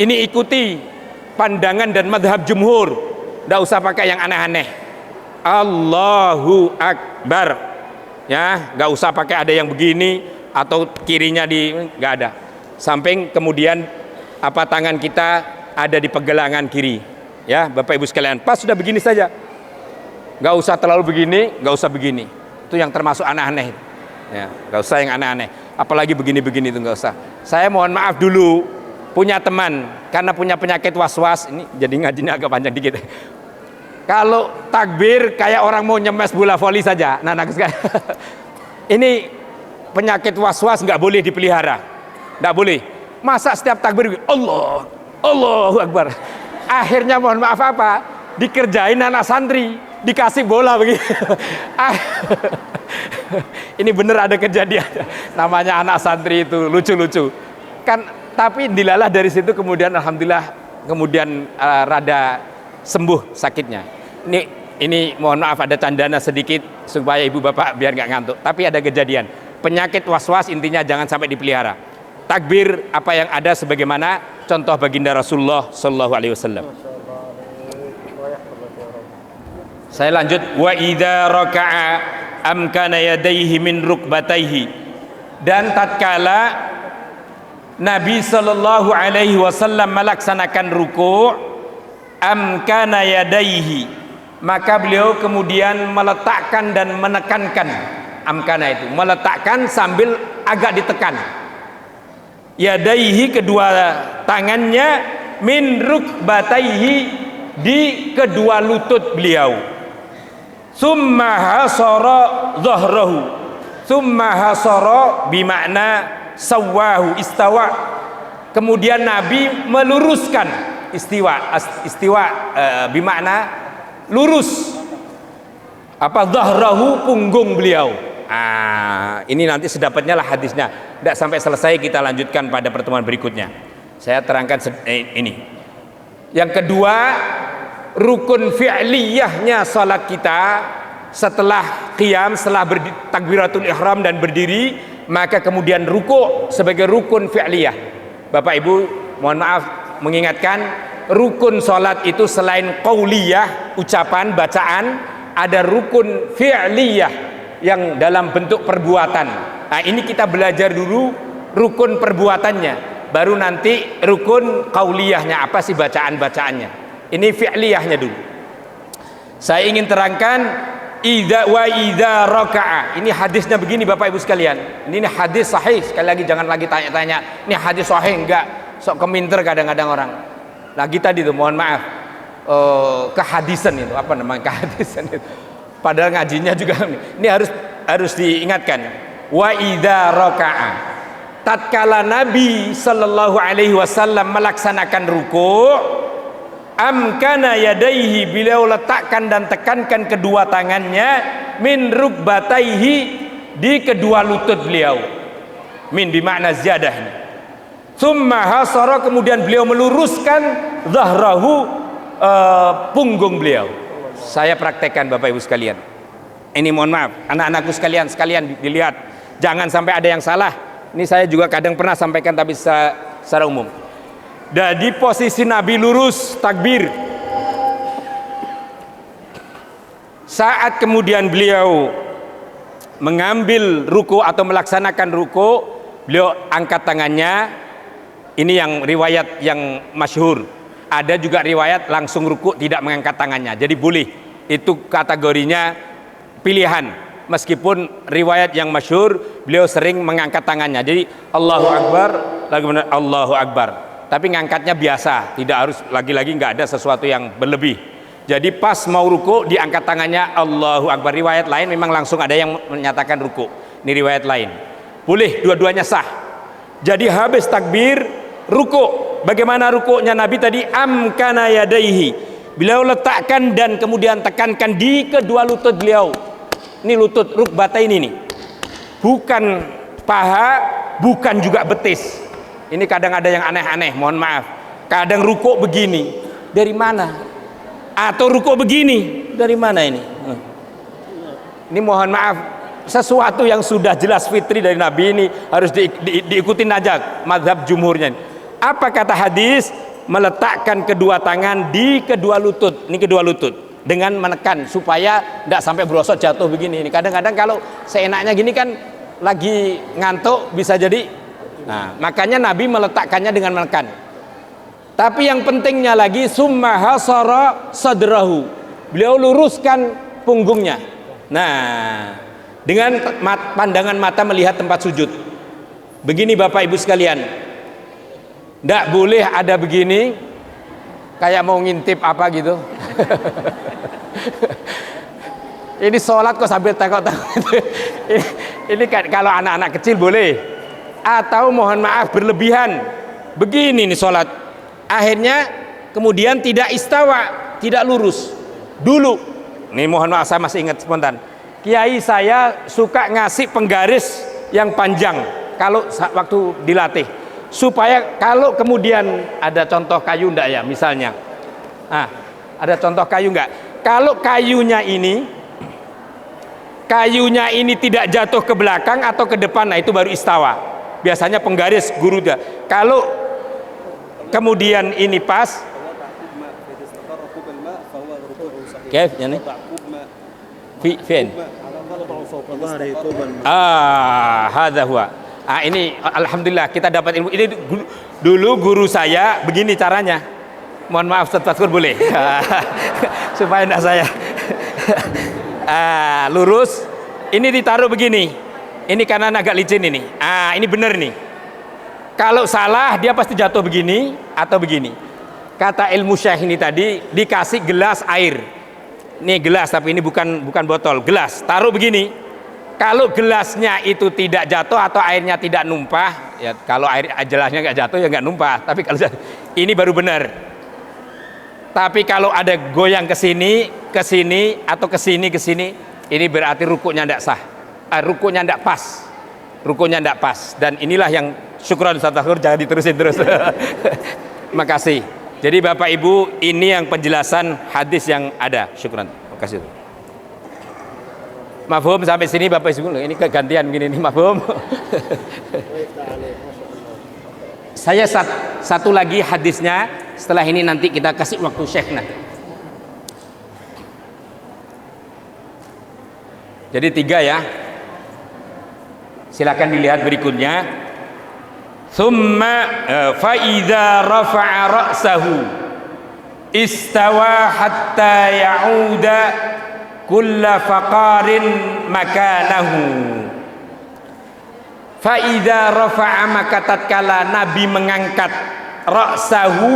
A: ini ikuti pandangan dan madhab jumhur. Tidak usah pakai yang aneh-aneh. Allahu Akbar, ya, nggak usah pakai ada yang begini atau kirinya nggak ada. Samping kemudian tangan kita ada di pergelangan kiri, ya Bapak Ibu sekalian. Pas sudah begini saja, nggak usah terlalu begini, nggak usah begini. Itu yang termasuk aneh-aneh. Ya, nggak usah yang aneh-aneh, apalagi begini-begini itu nggak usah. Saya mohon maaf dulu punya teman karena punya penyakit was-was, ini jadi ngajinya agak panjang dikit. Kalau takbir kayak orang mau nyemes bola voli saja. Nah, ini penyakit was-was nggak boleh dipelihara, nggak boleh. Masa setiap takbir Allahu Akbar. Akhirnya mohon maaf dikerjain anak santri, dikasih bola begitu. Ini bener ada kejadian. Namanya anak santri itu lucu-lucu kan, tapi dilalah dari situ kemudian alhamdulillah kemudian rada sembuh sakitnya. Ini mohon maaf ada candana sedikit supaya ibu bapak biar nggak ngantuk, tapi ada kejadian penyakit was-was. Intinya jangan sampai dipelihara. Takbir apa yang ada sebagaimana contoh baginda Rasulullah Shallallahu Alaihi Wasallam. Saya lanjut. Wa idza raka'a amkana yadayhi min rukbatayhi. Dan tatkala Nabi Sallallahu Alaihi Wasallam melaksanakan ruku', amkana yadayhi, maka beliau kemudian meletakkan dan menekankan. Amkana itu meletakkan sambil agak ditekan. Yadayhi, kedua tangannya, min rukbatayhi, di kedua lutut beliau. Summa hasara dhahrahu. Summa hasara bimakna sawahu, istawa. Kemudian Nabi meluruskan istiwa bimakna lurus dhahrahu, punggung beliau. Ini nanti sedapatnya lah hadisnya. Tidak sampai selesai, kita lanjutkan pada pertemuan berikutnya. Saya terangkan ini. Yang kedua, rukun fi'liyahnya salat kita setelah qiyam, setelah takbiratul ihram dan berdiri, maka kemudian ruku' sebagai rukun fi'liyah. Bapak Ibu mohon maaf mengingatkan, rukun salat itu selain qauliyah, ucapan, bacaan, ada rukun fi'liyah yang dalam bentuk perbuatan. Nah, ini kita belajar dulu rukun perbuatannya, baru nanti rukun qauliyahnya, apa sih bacaan-bacaannya. Ini fi'liyahnya dulu. Saya ingin terangkan idza raka'a. Ini hadisnya begini Bapak Ibu sekalian. Ini hadis sahih. Sekali lagi jangan lagi tanya-tanya, ini hadis sahih enggak? Sok keminter kadang-kadang orang. Lagi tadi tuh mohon maaf. Kehadisan itu apa namanya kehadisan itu? Padahal ngajinya juga ini harus diingatkan. Wa idza raka'a. Tatkala Nabi sallallahu alaihi wasallam melaksanakan ruku', amkana yadaihi, beliau letakkan dan tekankan kedua tangannya min rukbataihi, di kedua lutut beliau. Min bimakna ziyadah ini. Tsumma hasara, kemudian beliau meluruskan zahrahu, punggung beliau. Saya praktekkan Bapak Ibu sekalian. Ini mohon maaf anak-anakku sekalian dilihat, jangan sampai ada yang salah. Ini saya juga kadang pernah sampaikan tapi secara umum. Jadi posisi Nabi lurus takbir. Saat kemudian beliau mengambil ruku atau melaksanakan ruku, beliau angkat tangannya. Ini yang riwayat yang masyhur. Ada juga riwayat langsung ruku tidak mengangkat tangannya. Jadi boleh. Itu kategorinya pilihan. Meskipun riwayat yang masyhur beliau sering mengangkat tangannya. Jadi Allahu Akbar, lagi benar Allahu Akbar. Tapi ngangkatnya biasa, tidak harus lagi-lagi, nggak ada sesuatu yang berlebih. Jadi pas mau ruku diangkat tangannya Allahu Akbar. Riwayat lain memang langsung ada yang menyatakan ruku. Ini riwayat lain. Boleh, dua-duanya sah. Jadi habis takbir ruku. Bagaimana rukuknya Nabi tadi? Amkana yadaihi, beliau letakkan dan kemudian tekankan di kedua lutut beliau. Ini lutut rukbatain ini, bukan paha, bukan juga betis. Ini kadang ada yang aneh-aneh, mohon maaf. Kadang rukuk begini, dari mana? Atau rukuk begini, dari mana ini? Ini mohon maaf, sesuatu yang sudah jelas fitri dari Nabi ini harus diikutin aja mazhab jumhurnya. Apa kata hadis? Meletakkan kedua tangan di kedua lutut. Ini kedua lutut dengan menekan supaya tidak sampai berosot jatuh begini. Ini kadang-kadang kalau seenaknya gini kan lagi ngantuk bisa jadi. Nah, makanya Nabi meletakkannya dengan menekan. Tapi yang pentingnya lagi, summa hasara sadrahu, beliau luruskan punggungnya. Nah, dengan pandangan mata melihat tempat sujud. Begini Bapak Ibu sekalian. Nggak boleh ada begini kayak mau ngintip apa gitu. Ini sholat kok sambil tengok-tengok. Ini kan kalau anak-anak kecil boleh. Atau mohon maaf berlebihan. Begini nih sholat. Akhirnya kemudian tidak istawa, tidak lurus. Dulu, nih mohon maaf saya masih ingat spontan. Kiai saya suka ngasih penggaris yang panjang kalau waktu dilatih. Supaya kalau kemudian ada contoh kayu enggak ya misalnya, ada contoh kayu enggak? Kalau kayunya ini tidak jatuh ke belakang atau ke depan, nah itu baru istawa. Biasanya penggaris guru dia. Kalau kemudian ini pas, kayak ini, hadza huwa. Ini alhamdulillah kita dapat ilmu ini. Dulu guru saya begini caranya. Mohon maaf Ustaz Faskur boleh supaya enggak saya lurus. Ini ditaruh begini. Ini kanan agak licin ini. Ini benar nih. Kalau salah dia pasti jatuh begini atau begini. Kata ilmu syekh ini tadi, dikasih gelas air. Ini gelas tapi ini bukan botol, gelas. Taruh begini. Kalau gelasnya itu tidak jatuh atau airnya tidak numpah, ya kalau air gelasnya nggak jatuh ya nggak numpah. Tapi kalau ini baru benar. Tapi kalau ada goyang ke sini atau ke sini, ini berarti rukuknya tidak sah. Rukuknya tidak pas. Rukuknya tidak pas. Dan inilah yang syukran Ustaz Tahur, jangan diterusin terus. Makasih. Jadi Bapak Ibu, ini yang penjelasan hadis yang ada. Syukran. Makasih. Mafhum sampai sini Bapak Ibu. Ini kegantian begini nih, mafhum. Saya satu lagi hadisnya, setelah ini nanti kita kasih waktu Syekhna. Jadi 3 ya. Silakan dilihat berikutnya. Thumma fa idza rafa'a ra'sahu istawa hatta ya'uda kulla faqarin makanahu. Fa idza rafa'a, maka tatkala Nabi mengangkat ra'sahu,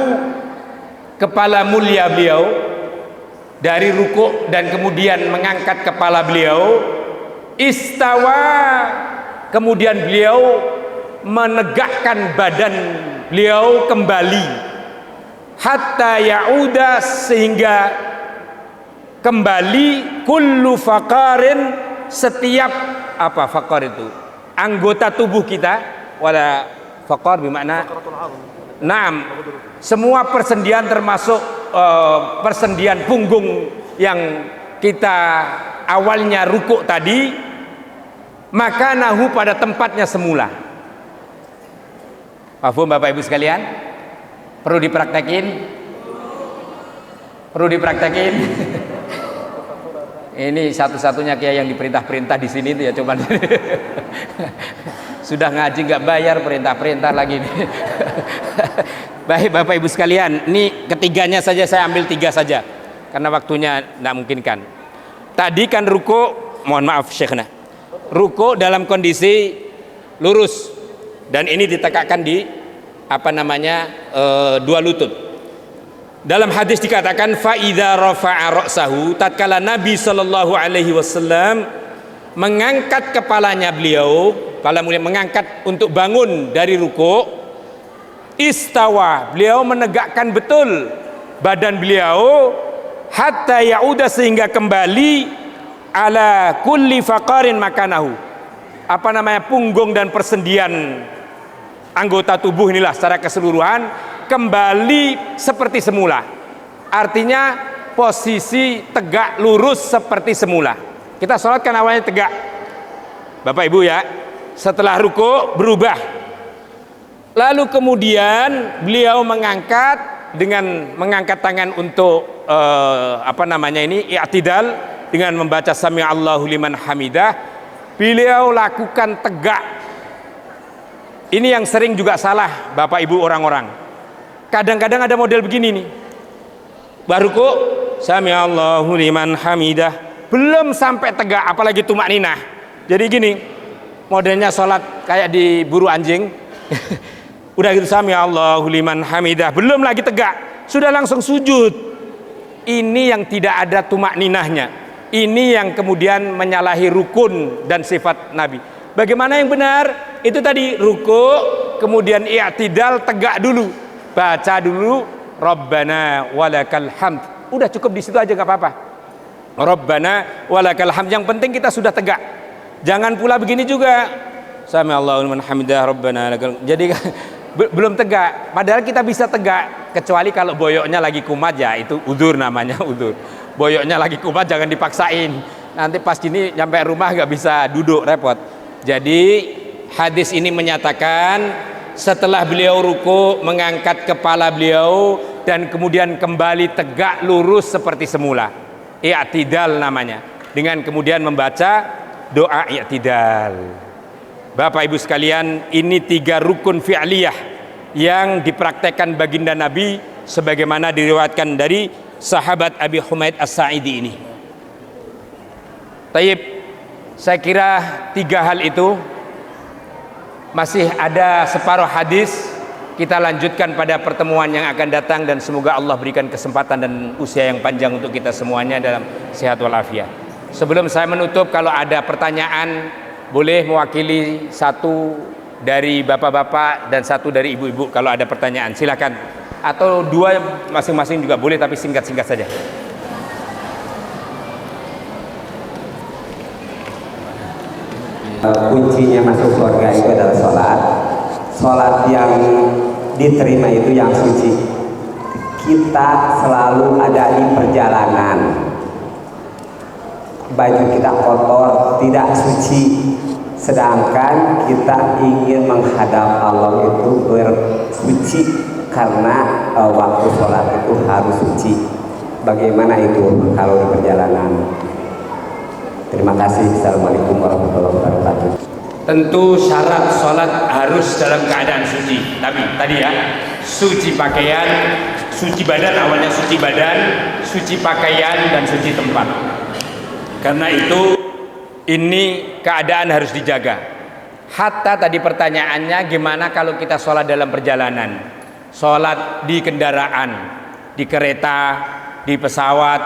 A: kepala mulia beliau dari rukuk dan kemudian mengangkat kepala beliau, istawa, kemudian beliau menegakkan badan beliau kembali, hatta ya'uda, sehingga kembali kullu faqarin, setiap apa faqar itu? Anggota tubuh kita, wala faqar bermakna naam, semua persendian termasuk persendian punggung yang kita awalnya rukuk tadi, maka nahu, pada tempatnya semula. Paham Bapak Ibu sekalian? Perlu dipraktekin? Perlu dipraktekin? Ini satu-satunya kiai yang diperintah-perintah di sini itu ya, cuman sudah ngaji nggak bayar, perintah-perintah lagi nih. Baik Bapak Ibu sekalian, ini ketiganya saja, saya ambil 3 saja karena waktunya tidak memungkinkan. Tadi kan ruku, mohon maaf Syekhna, ruku dalam kondisi lurus, dan ini ditegakkan di apa namanya, 2 lutut. Dalam hadis dikatakan fa idza rafa'a ra'sahu, tatkala Nabi sallallahu alaihi wasallam mengangkat kepalanya beliau, kepala mulia mengangkat untuk bangun dari ruku, istawa, beliau menegakkan betul badan beliau, hatta ya'uda, sehingga kembali ala kulli faqarin makanahu, apa namanya, punggung dan persendian anggota tubuh inilah secara keseluruhan kembali seperti semula. Artinya posisi tegak lurus seperti semula. Kita sholat kan awalnya tegak Bapak Ibu ya, setelah ruku berubah, lalu kemudian beliau mengangkat tangan untuk apa namanya ini, i'tidal, dengan membaca sami Allahu liman hamidah. Beliau lakukan tegak. Ini yang sering juga salah Bapak Ibu orang-orang. Kadang-kadang ada model begini nih, baru kok sami Allahu liman hamidah, belum sampai tegak, apalagi tumakninah. Jadi gini modelnya, sholat kayak diburu anjing. Udah gitu sami Allahu liman hamidah, belum lagi tegak, sudah langsung sujud. Ini yang tidak ada tumakninahnya, ini yang kemudian menyalahi rukun dan sifat Nabi. Bagaimana yang benar? Itu tadi ruku, kemudian i'tidal, tegak dulu, baca dulu Rabbana walakal hamd. Udah cukup di situ aja, nggak apa-apa. Rabbana walakal hamd. Yang penting kita sudah tegak. Jangan pula begini juga. Sami Allahu liman hamidah Rabbana lakal. Jadi belum tegak. Padahal kita bisa tegak, kecuali kalau boyoknya lagi kumat, ya itu udzur namanya, udzur. Boyoknya lagi kumat jangan dipaksain. Nanti pas gini nyampe rumah nggak bisa duduk, repot. Jadi hadis ini menyatakan setelah beliau ruku, mengangkat kepala beliau dan kemudian kembali tegak lurus seperti semula, i'tidal namanya, dengan kemudian membaca doa i'tidal. Bapak Ibu sekalian, ini 3 rukun fi'liyah yang dipraktekkan baginda Nabi sebagaimana diriwayatkan dari sahabat Abi Humaid As-Sa'idi ini. Taib, saya kira 3 hal itu. Masih ada separuh hadis, kita lanjutkan pada pertemuan yang akan datang, dan semoga Allah berikan kesempatan dan usia yang panjang untuk kita semuanya dalam sehat walafiat. Sebelum saya menutup, kalau ada pertanyaan boleh mewakili 1 dari bapak-bapak dan 1 dari ibu-ibu. Kalau ada pertanyaan silakan, atau 2 masing-masing juga boleh, tapi singkat-singkat saja.
C: Kuncinya masuk surga itu adalah sholat. Sholat yang diterima itu yang suci. Kita selalu ada di perjalanan, baju kita kotor, tidak suci, sedangkan kita ingin menghadap Allah itu bersuci, karena waktu sholat itu harus suci. Bagaimana itu kalau di perjalanan? Terima kasih. Assalamualaikum warahmatullahi wabarakatuh.
A: Tentu syarat sholat harus dalam keadaan suci. Tapi tadi ya, suci pakaian, suci badan, awalnya suci badan, suci pakaian, dan suci tempat. Karena itu ini keadaan harus dijaga. Hatta tadi pertanyaannya, gimana kalau kita sholat dalam perjalanan, sholat di kendaraan, di kereta, di pesawat,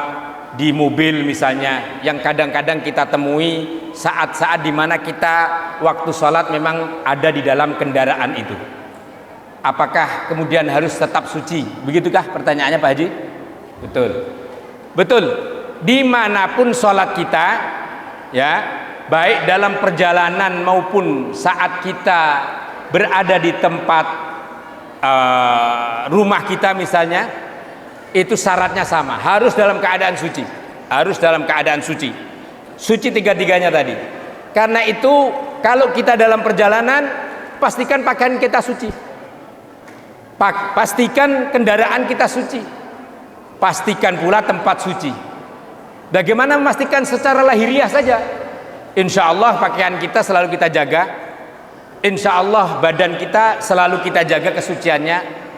A: di mobil misalnya, yang kadang-kadang kita temui saat-saat dimana kita waktu sholat memang ada di dalam kendaraan itu. Apakah kemudian harus tetap suci? Begitukah pertanyaannya Pak Haji? Betul, betul. Dimanapun sholat kita, ya, baik dalam perjalanan maupun saat kita berada di tempat rumah kita misalnya, itu syaratnya sama, harus dalam keadaan suci, harus dalam keadaan suci, suci tiga-tiganya tadi. Karena itu kalau kita dalam perjalanan, pastikan pakaian kita suci, pastikan kendaraan kita suci, pastikan pula tempat suci. Bagaimana memastikan secara lahiriah saja? Insya Allah pakaian kita selalu kita jaga, insya Allah badan kita selalu kita jaga kesuciannya,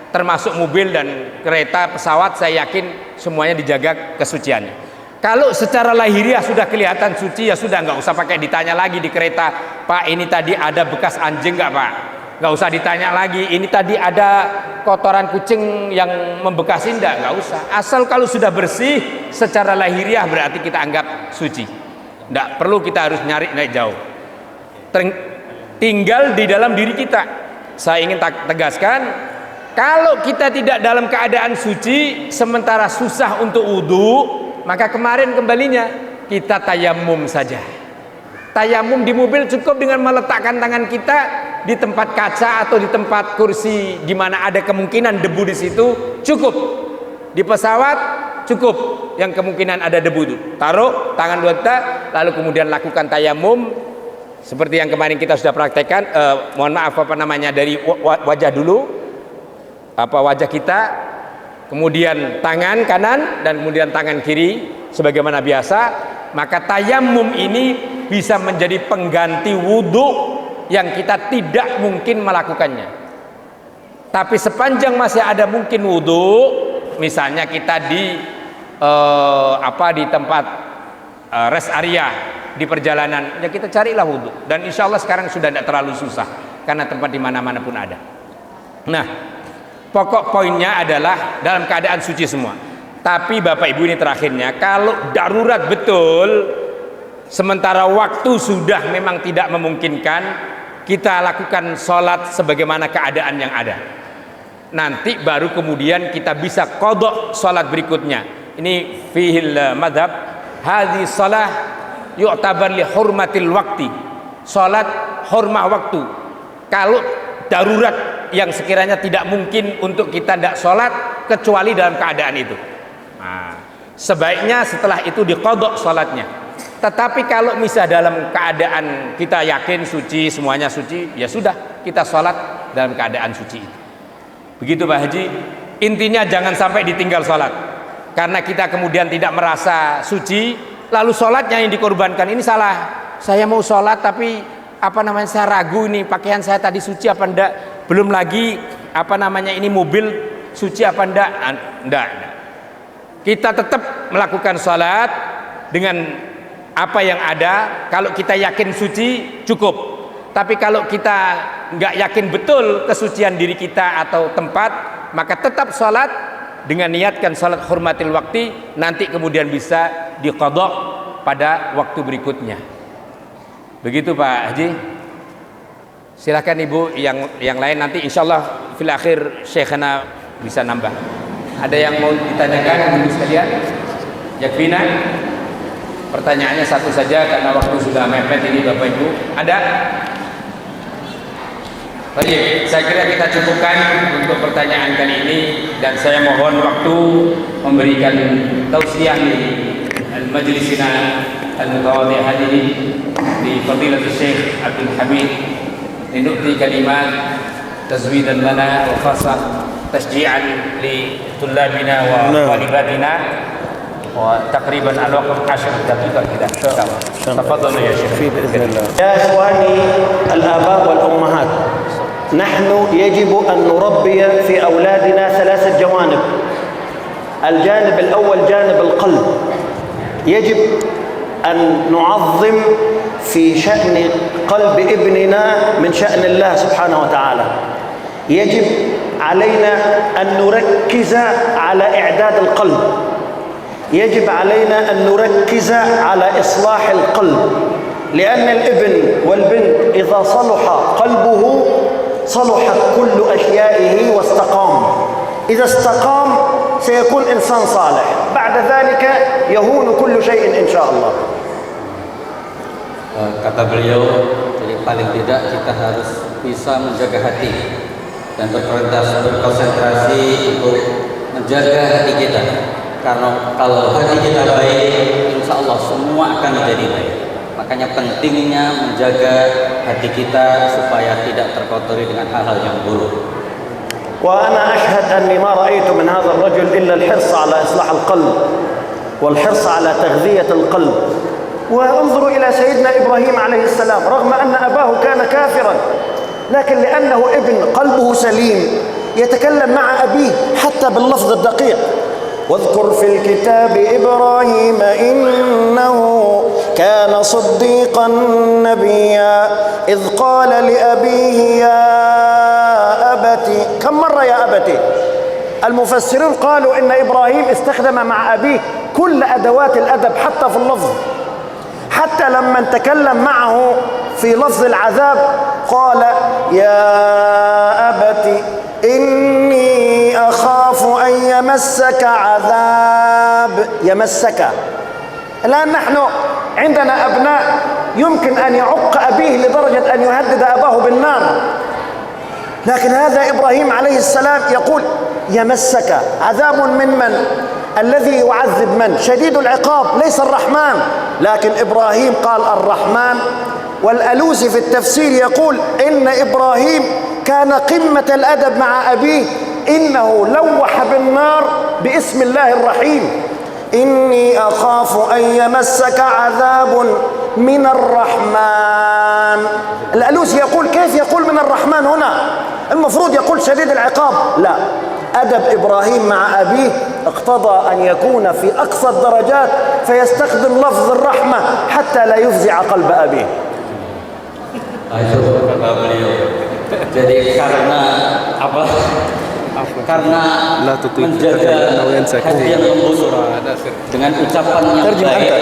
A: termasuk mobil dan kereta, pesawat, saya yakin semuanya dijaga kesuciannya. Kalau secara lahiriah sudah kelihatan suci, ya sudah, nggak usah pakai ditanya lagi di kereta, Pak ini tadi ada bekas anjing nggak Pak? Nggak usah ditanya lagi, ini tadi ada kotoran kucing yang membekasi, nggak usah. Asal kalau sudah bersih secara lahiriah berarti kita anggap suci. Nggak perlu kita harus nyari jauh. Tinggal di dalam diri kita. Saya ingin tegaskan, kalau kita tidak dalam keadaan suci, sementara susah untuk wudhu, maka kemarin kembalinya kita tayamum saja. Tayamum di mobil cukup dengan meletakkan tangan kita di tempat kaca atau di tempat kursi di mana ada kemungkinan debu di situ, cukup. Di pesawat cukup yang kemungkinan ada debu itu. Taruh tangan dua kita, lalu kemudian lakukan tayamum seperti yang kemarin kita sudah praktekkan. Mohon maaf dari wajah dulu, wajah kita, kemudian tangan kanan dan kemudian tangan kiri sebagaimana biasa. Maka tayamum ini bisa menjadi pengganti wudhu yang kita tidak mungkin melakukannya. Tapi sepanjang masih ada mungkin wudhu, misalnya kita di tempat rest area di perjalanan, ya kita carilah wudhu. Dan insya Allah sekarang sudah tidak terlalu susah karena tempat di mana-mana pun ada. Nah, pokok poinnya adalah dalam keadaan suci semua. Tapi Bapak Ibu, ini terakhirnya, kalau darurat betul, sementara waktu sudah memang tidak memungkinkan, kita lakukan sholat sebagaimana keadaan yang ada. Nanti baru kemudian kita bisa qadha sholat berikutnya. Ini fihil madhab, hadhi sholah yu'tabar li hurmatil wakti. Sholat hormah waktu. Kalau darurat yang sekiranya tidak mungkin untuk kita tidak sholat kecuali dalam keadaan itu, nah, sebaiknya setelah itu diqadha sholatnya. Tetapi kalau misalnya dalam keadaan kita yakin suci, semuanya suci, ya sudah, kita sholat dalam keadaan suci. Begitu Pak Haji. Intinya jangan sampai ditinggal sholat karena kita kemudian tidak merasa suci, lalu sholatnya yang dikorbankan. Ini salah, saya mau sholat tapi saya ragu ini pakaian saya tadi suci apa enggak, belum lagi ini mobil suci apa enggak. Enggak. Kita tetap melakukan sholat dengan apa yang ada. Kalau kita yakin suci cukup, tapi kalau kita nggak yakin betul kesucian diri kita atau tempat, maka tetap sholat dengan niatkan sholat hormatil waktu, nanti kemudian bisa diqadha pada waktu berikutnya. Begitu Pak Haji. Silakan Ibu yang lain, nanti insyaallah fil akhir Syekhana bisa nambah. Ada yang mau ditanyakan Ibu sekalian? Yakfina? Pertanyaannya satu saja karena waktu sudah mepet ini Bapak Ibu. Ada? Baik, saya kira kita cukupkan untuk pertanyaan kali ini, dan saya mohon waktu memberikan tausiah di majlisina al-mutawadhi hadhihi di fadilatul Syekh Abdul Hamid linu'ti kalimat tazwidan lana wa khasah tashji'an li tullabina wa talibatina wa taqriban al-waqt 10 daqiqah kita. Tafadhalu ya Syekh.
D: Ya ikhwani al-aba wal ummahat, نحن يجب أن نربي في أولادنا 3 جوانب. الجانب الأول جانب القلب، يجب أن نعظم في شأن قلب ابننا من شأن الله سبحانه وتعالى. يجب علينا أن نركز على إعداد القلب، يجب علينا أن نركز على إصلاح القلب، لأن الابن والبنت إذا صلح قلبه صلحت كل أشيائه واستقام. إذا استقام سيكون إنسان صالح، بعد ذلك يهون كل شيء إن شاء الله.
E: Kata beliau, jadi paling tidak kita harus bisa menjaga hati dan berkonsentrasi untuk menjaga hati kita. Karena kalau hati kita baik, insya Allah semua akan menjadi baik. Makanya pentingnya menjaga hati kita supaya tidak terkotori dengan hal-hal yang buruk.
D: وأنا أشهد أني ما رأيت من هذا الرجل إلا الحرص على إصلاح القلب والحرص على تغذية القلب. وانظروا إلى سيدنا إبراهيم عليه السلام، رغم أن أباه كان كافرا، لكن لأنه ابن قلبه سليم يتكلم مع أبيه حتى باللفظ الدقيق. واذكر في الكتاب إبراهيم إنه كان صديقا نبيا إذ قال لأبيه يا أبتي. كم مرة يا أبتي؟ المفسرين قالوا إن إبراهيم استخدم مع أبيه كل أدوات الأدب حتى في اللفظ، حتى لما تكلم معه في لفظ العذاب قال يا أبتي إني أخاف أن يمسك عذاب. يمسك. الآن نحن عندنا أبناء يمكن أن يعق أبيه لدرجة أن يهدد أباه بالنار، لكن هذا إبراهيم عليه السلام يقول يمسك. عذاب من الذي يعذب من؟ شديد العقاب، ليس الرحمن، لكن إبراهيم قال الرحمن. والألوسي في التفسير يقول إن إبراهيم كان قمة الأدب مع أبيه، إنه لوح بالنار باسم الله الرحيم، إني أخاف أن يمسك عذاب من الرحمن. الألوسي يقول كيف يقول من الرحمن هنا؟ المفروض يقول شديد العقاب. لا، أدب إبراهيم مع أبيه اقتضى أن يكون في أقصى الدرجات، فيستخدم لفظ الرحمة حتى لا يفزع قلب أبيه.
E: Itu kata beliau. Jadi karena apa? Karena menjaga hati yang lembut dengan ucapan yang baik,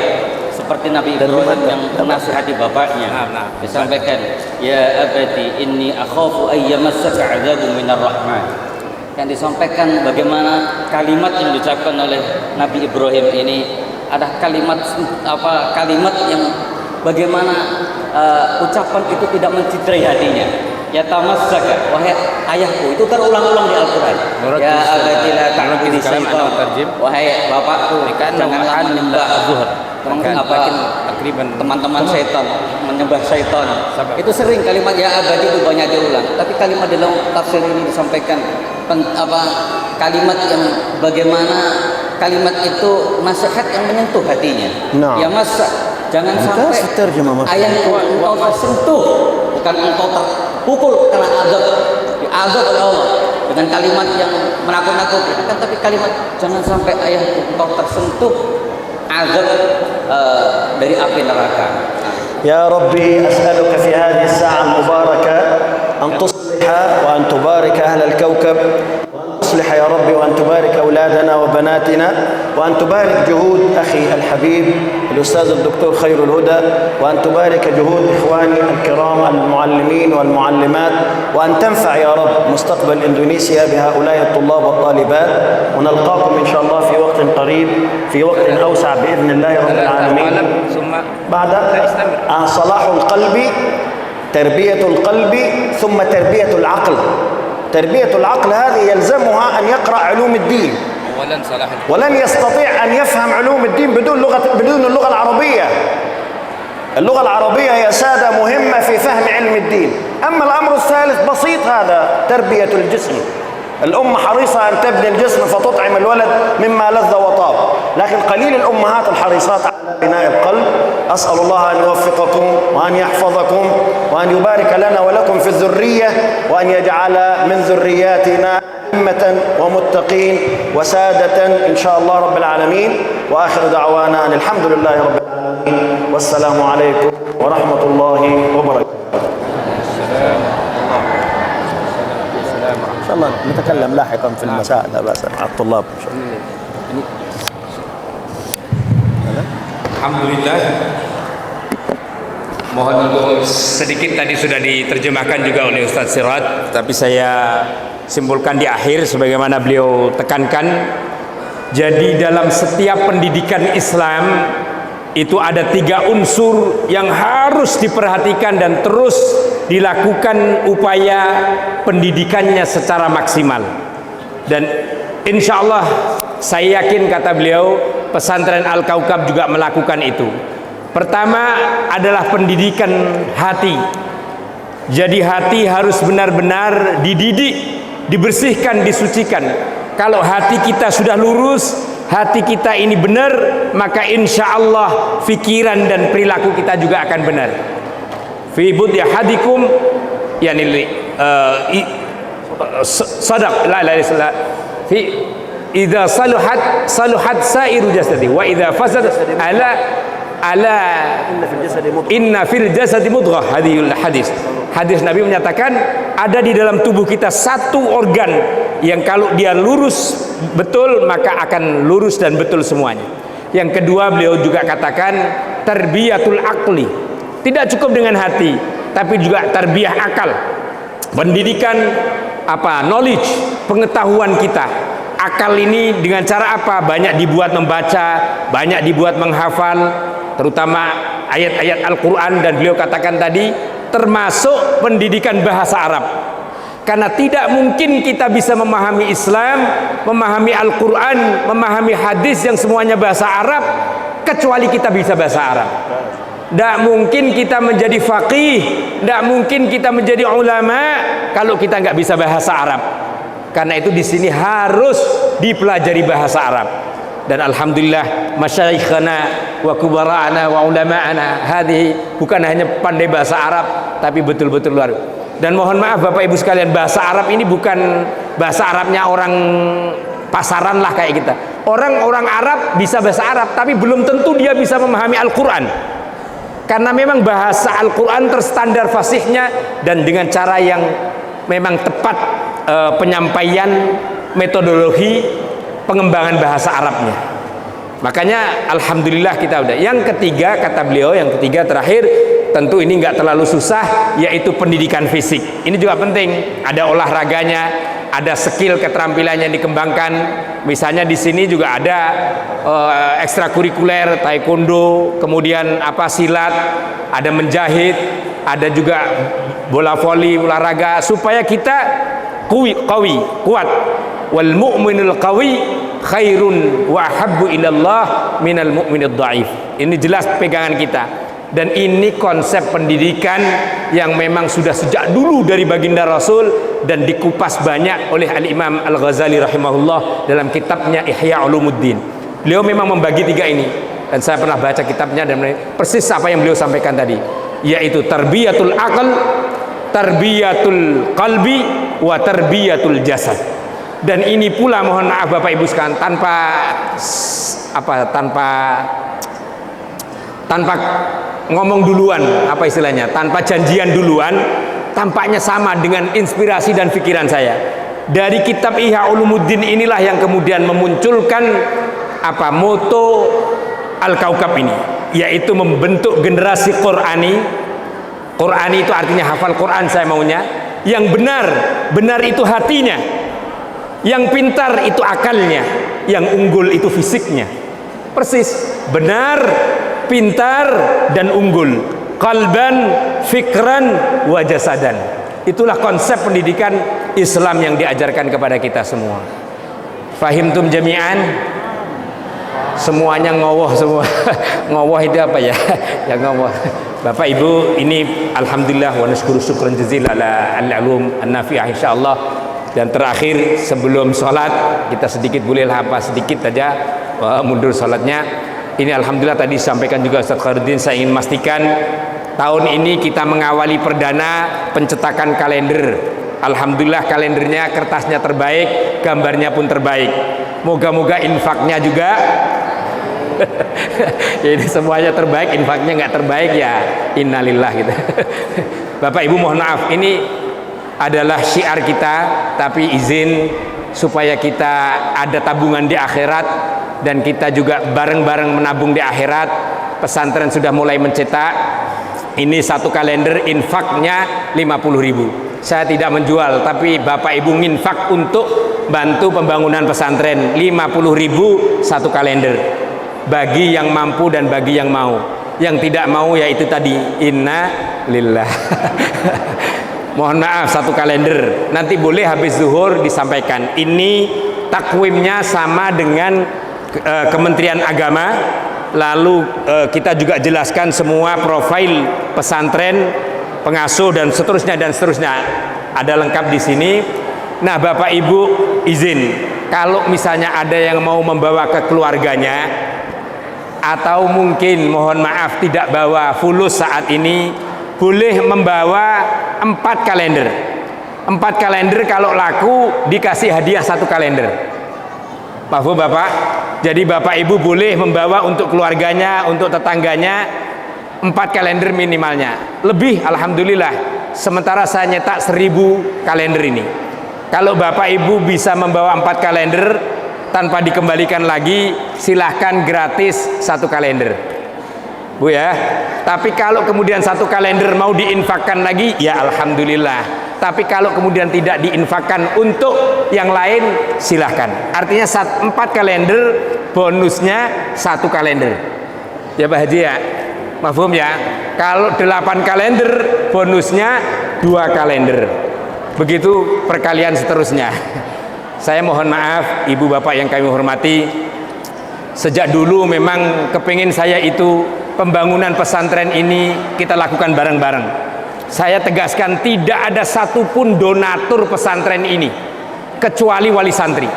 E: seperti Nabi Ibrahim yang menasihati bapaknya, disampaikan ya abati inni akhafu ay yamassaka 'adzabun minar rahman. Yang disampaikan bagaimana kalimat yang diucapkan oleh Nabi Ibrahim ini ada kalimat yang bagaimana ucapan itu tidak mencitrai hatinya. Ya tamassaka, wahai ayahku, itu terulang-ulang di Al-Quran. Ya abati la ta'budi syaitan, wahai bapakku, janganlah menyembah teman-teman syaitan, menyembah syaitan. Itu sering kalimat ya abadi itu banyak diulang. Tapi kalimat dalam tafsir ini disampaikan kalimat yang bagaimana kalimat itu nasihat yang menyentuh hatinya. Ya masa jangan sampai ayahku engkau tersentuh, bukan engkau terpukul karena azab oleh Allah dengan kalimat yang menakut-nakuti, tapi kalimat jangan sampai ayahku engkau tersentuh azab dari api neraka.
D: يا ربي أسألك في هذه الساعة المباركة أن تصلح وأن تبارك أهل الكوكب، وأن تصلح يا ربي وأن تبارك أولادنا وبناتنا، وأن تبارك جهود أخي الحبيب الأستاذ الدكتور خير الهدى، وأن تبارك جهود إخواني الكرام المعلمين والمعلمات، وأن تنفع يا رب مستقبل إندونيسيا بهؤلاء الطلاب والطالبات. ونلقاكم إن شاء الله في وقت قريب، في وقت أوسع بإذن الله رب العالمين. بعد صلاح القلب، تربية القلب، ثم تربية العقل. تربية العقل هذه يلزمها أن يقرأ علوم الدين، ولن يستطيع أن يفهم علوم الدين بدون اللغة العربية. اللغة العربية يا سادة مهمة في فهم علم الدين. أما الأمر الثالث بسيط، هذا تربية الجسم. الأم حريصة أن تبني الجسم فتطعم الولد مما لذ وطاب، لكن قليل الأمهات الحريصات على بناء القلب. أسأل الله أن يوفقكم وأن يحفظكم وأن يبارك لنا ولكم في الذرية وأن يجعل من ذرياتنا أئمة ومتقين وسادة إن شاء الله رب العالمين. وآخر دعوانا أن الحمد لله رب العالمين والسلام عليكم ورحمة الله وبركاته. إن شاء الله نتكلم لاحقا في المساء لا بأس مع الطلاب إن شاء الله.
A: Alhamdulillah. Mohon untuk sedikit tadi sudah diterjemahkan juga oleh Ustaz Sirat, tapi saya simpulkan di akhir sebagaimana beliau tekankan. Jadi dalam setiap pendidikan Islam itu ada 3 unsur yang harus diperhatikan dan terus dilakukan upaya pendidikannya secara maksimal. Dan insya Allah saya yakin, kata beliau, pesantren Al-Kaukab juga melakukan itu. Pertama adalah pendidikan hati. Jadi hati harus benar-benar dididik, dibersihkan, disucikan. Kalau hati kita sudah lurus, hati kita ini benar, maka insya Allah fikiran dan perilaku kita juga akan benar. Fi budhi hadikum, yani sadaq la ilaha illallah. Fi idza saluhat sairu jasadi wa idza fasad ala inna fil jasadi mudghah. Hadis Nabi menyatakan ada di dalam tubuh kita satu organ yang kalau dia lurus betul maka akan lurus dan betul semuanya. Yang kedua, beliau juga katakan tarbiyatul aqli. Tidak cukup dengan hati, tapi juga tarbiyah akal. Pendidikan knowledge, pengetahuan kita. Akal ini dengan cara apa? Banyak dibuat membaca, banyak dibuat menghafal, terutama ayat-ayat Al-Quran. Dan beliau katakan tadi termasuk pendidikan bahasa Arab, karena tidak mungkin kita bisa memahami Islam, memahami Al-Quran, memahami hadis yang semuanya bahasa Arab kecuali kita bisa bahasa Arab. Tidak mungkin kita menjadi faqih, tidak mungkin kita menjadi ulama kalau kita nggak bisa bahasa Arab. Karena itu di sini harus dipelajari bahasa Arab. Dan alhamdulillah masyayikhana wa kubara'ana wa ulama'ana hadhihi bukan hanya pandai bahasa Arab, tapi betul-betul luar. Dan mohon maaf Bapak Ibu sekalian, bahasa Arab ini bukan bahasa Arabnya orang pasaran lah kayak kita. Orang Arab bisa bahasa Arab, tapi belum tentu dia bisa memahami Al-Quran. Karena memang bahasa Al-Quran terstandar fasihnya dan dengan cara yang memang tepat penyampaian metodologi pengembangan bahasa Arabnya. Makanya alhamdulillah kita udah. Yang ketiga, kata beliau, yang ketiga terakhir, tentu ini nggak terlalu susah, yaitu pendidikan fisik. Ini juga penting. Ada olahraganya, ada skill keterampilannya dikembangkan. Misalnya di sini juga ada ekstrakurikuler, taekwondo, kemudian silat, ada menjahit, ada juga bola voli, olahraga, supaya kita kuat. Wal mu'minul qawi khairun wa habbu ilallah minal mu'minid dhaif. Ini jelas pegangan kita. Dan ini konsep pendidikan yang memang sudah sejak dulu dari baginda Rasul dan dikupas banyak oleh Al-Imam Al-Ghazali rahimahullah dalam kitabnya Ihya Ulumuddin. Beliau memang membagi 3 ini, dan saya pernah baca kitabnya dan persis apa yang beliau sampaikan tadi, yaitu tarbiyatul aql, tarbiyatul qalbi, wa tarbiyatul jasad. Dan ini pula mohon maaf Bapak Ibu sekalian, tanpa ngomong duluan, istilahnya, tanpa janjian duluan, tampaknya sama dengan inspirasi dan pikiran saya. Dari kitab Ihya Ulumuddin inilah yang kemudian memunculkan moto Al-Kaukab ini, yaitu membentuk generasi Qur'ani. Qur'ani itu artinya hafal Qur'an saya maunya. Yang benar itu hatinya. Yang pintar itu akalnya. Yang unggul itu fisiknya. Persis, benar, pintar dan unggul, qalban, fikran, wa jasadan. Itulah konsep pendidikan Islam yang diajarkan kepada kita semua. Fahimtum jami'an? Semuanya ngowoh semua. Ngowoh itu apa ya? Ya ngowoh. Bapak Ibu, ini alhamdulillah wa nasyukuru syukran jazila ala al-ulum an-nafi'ah insyaallah. Dan terakhir sebelum sholat kita sedikit bolehlah sedikit saja mundur sholatnya. Ini alhamdulillah tadi disampaikan juga Ustaz Khairuddin, saya ingin memastikan tahun ini kita mengawali perdana pencetakan kalender. Alhamdulillah kalendernya, kertasnya terbaik, gambarnya pun terbaik. Moga-moga infaknya juga ini semuanya terbaik, infaknya nggak terbaik ya innalillah gitu. Bapak Ibu mohon maaf, ini adalah syiar kita, tapi izin supaya kita ada tabungan di akhirat dan kita juga bareng-bareng menabung di akhirat. Pesantren sudah mulai mencetak. Ini satu kalender infaknya 50.000. Saya tidak menjual, tapi Bapak Ibu nginfak untuk bantu pembangunan pesantren 50.000 satu kalender. Bagi yang mampu dan bagi yang mau. Yang tidak mau yaitu tadi inna lillah. Mohon maaf satu kalender. Nanti boleh habis zuhur disampaikan. Ini takwimnya sama dengan Kementerian Agama. Lalu kita juga jelaskan semua profil pesantren, pengasuh dan seterusnya ada lengkap di sini. Nah Bapak Ibu izin, kalau misalnya ada yang mau membawa ke keluarganya atau mungkin mohon maaf tidak bawa fulus saat ini, boleh membawa 4 kalender. 4 kalender kalau laku dikasih hadiah 1 kalender. Paham Bapak? Jadi Bapak Ibu boleh membawa untuk keluarganya, untuk tetangganya 4 kalender minimalnya. Lebih alhamdulillah. Sementara saya nyetak 1000 kalender ini. Kalau Bapak Ibu bisa membawa 4 kalender tanpa dikembalikan lagi, silahkan gratis 1 kalender. Bu ya. Tapi kalau kemudian 1 kalender mau diinfakkan lagi, ya alhamdulillah. Tapi kalau kemudian tidak diinfakkan untuk yang lain, silahkan. Artinya 4 kalender, bonusnya 1 kalender. Ya Pak Haji ya, mafhum ya. Kalau 8 kalender, bonusnya 2 kalender. Begitu perkalian seterusnya. Saya mohon maaf, ibu bapak yang kami hormati. Sejak dulu memang kepingin saya itu pembangunan pesantren ini kita lakukan bareng-bareng. Saya tegaskan tidak ada satupun donatur pesantren ini kecuali wali santri.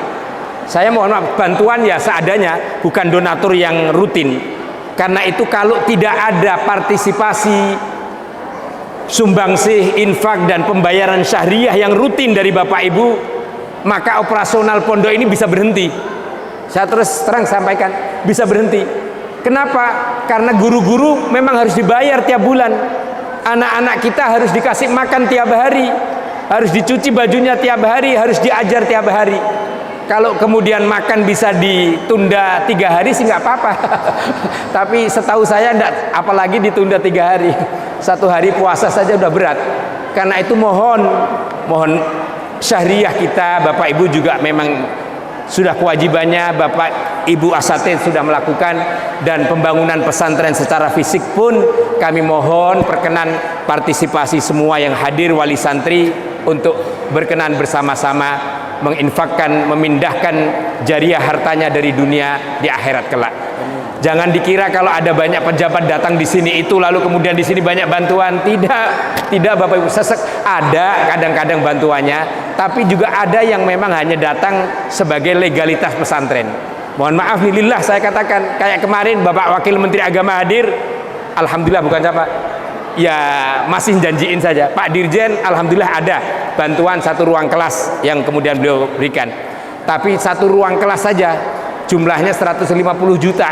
A: Saya mohon maaf, bantuan ya seadanya, bukan donatur yang rutin. Karena itu kalau tidak ada partisipasi, sumbangsih, infak dan pembayaran syahriah yang rutin dari Bapak Ibu, maka operasional pondok ini bisa berhenti. Saya terus terang sampaikan, bisa berhenti. Kenapa? Karena guru-guru memang harus dibayar tiap bulan. Anak-anak kita harus dikasih makan tiap hari, harus dicuci bajunya tiap hari, harus diajar tiap hari. Kalau kemudian makan bisa ditunda 3 hari sih nggak apa-apa. Tapi setahu saya enggak, apalagi ditunda 3 hari. 1 hari puasa saja udah berat. Karena itu mohon syahriah kita, Bapak Ibu juga memang sudah kewajibannya, Bapak Ibu asatid sudah melakukan, dan pembangunan pesantren secara fisik pun kami mohon perkenan partisipasi semua yang hadir, wali santri, untuk berkenan bersama-sama menginfakkan, memindahkan jariah hartanya dari dunia di akhirat kelak. Jangan dikira kalau ada banyak pejabat datang di sini itu lalu kemudian di sini banyak bantuan. Tidak Bapak Ibu, sesek ada kadang-kadang bantuannya, tapi juga ada yang memang hanya datang sebagai legalitas pesantren. Mohon maaf lillah saya katakan, kayak kemarin Bapak Wakil Menteri Agama hadir, alhamdulillah bukan siapa. Ya masih janjiin saja. Pak Dirjen alhamdulillah ada bantuan 1 ruang kelas yang kemudian beliau berikan. Tapi 1 ruang kelas saja jumlahnya 150 juta.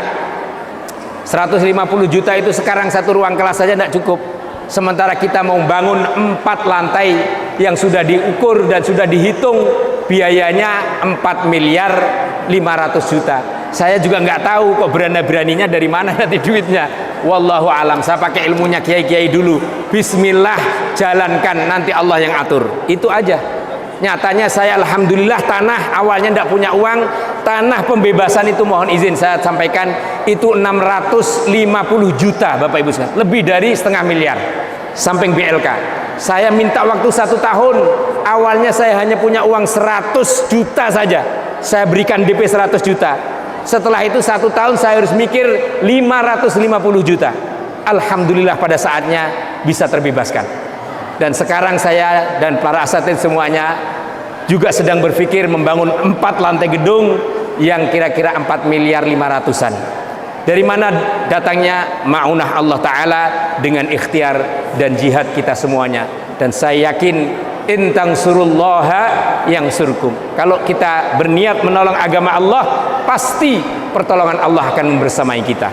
A: 150 juta itu sekarang 1 ruang kelas saja tidak cukup. Sementara kita mau bangun 4 lantai yang sudah diukur dan sudah dihitung biayanya 4 miliar 500 juta. Saya juga nggak tahu kok berani-beraninya dari mana nanti duitnya. Wallahu alam. Saya pakai ilmunya kiai-kiai dulu. Bismillah, jalankan, nanti Allah yang atur. Itu aja. Nyatanya saya alhamdulillah tanah awalnya tidak punya uang, tanah pembebasan itu mohon izin saya sampaikan itu 650 juta Bapak Ibu sekalian, lebih dari setengah miliar samping BLK. Saya minta waktu 1 tahun, awalnya saya hanya punya uang 100 juta saja, saya berikan DP 100 juta. Setelah itu 1 tahun saya harus mikir 550 juta. Alhamdulillah pada saatnya bisa terbebaskan. Dan sekarang saya dan para asatid semuanya juga sedang berpikir membangun 4 lantai gedung yang kira-kira 4 miliar 500-an. Dari mana datangnya ma'unah Allah Ta'ala? Dengan ikhtiar dan jihad kita semuanya. Dan saya yakin in tansurullaha yansurkum. Kalau kita berniat menolong agama Allah, pasti pertolongan Allah akan bersamai kita.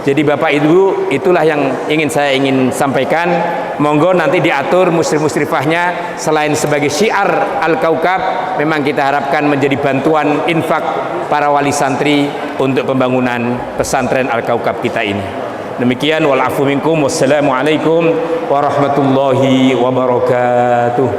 A: Jadi Bapak Ibu, itulah yang saya ingin sampaikan. Monggo nanti diatur musyrif-musyrifahnya, selain sebagai syiar Al-Kaukab, memang kita harapkan menjadi bantuan infak para wali santri untuk pembangunan pesantren Al-Kaukab kita ini. Demikian, wal afu minkum, wassalamualaikum warahmatullahi wabarakatuh.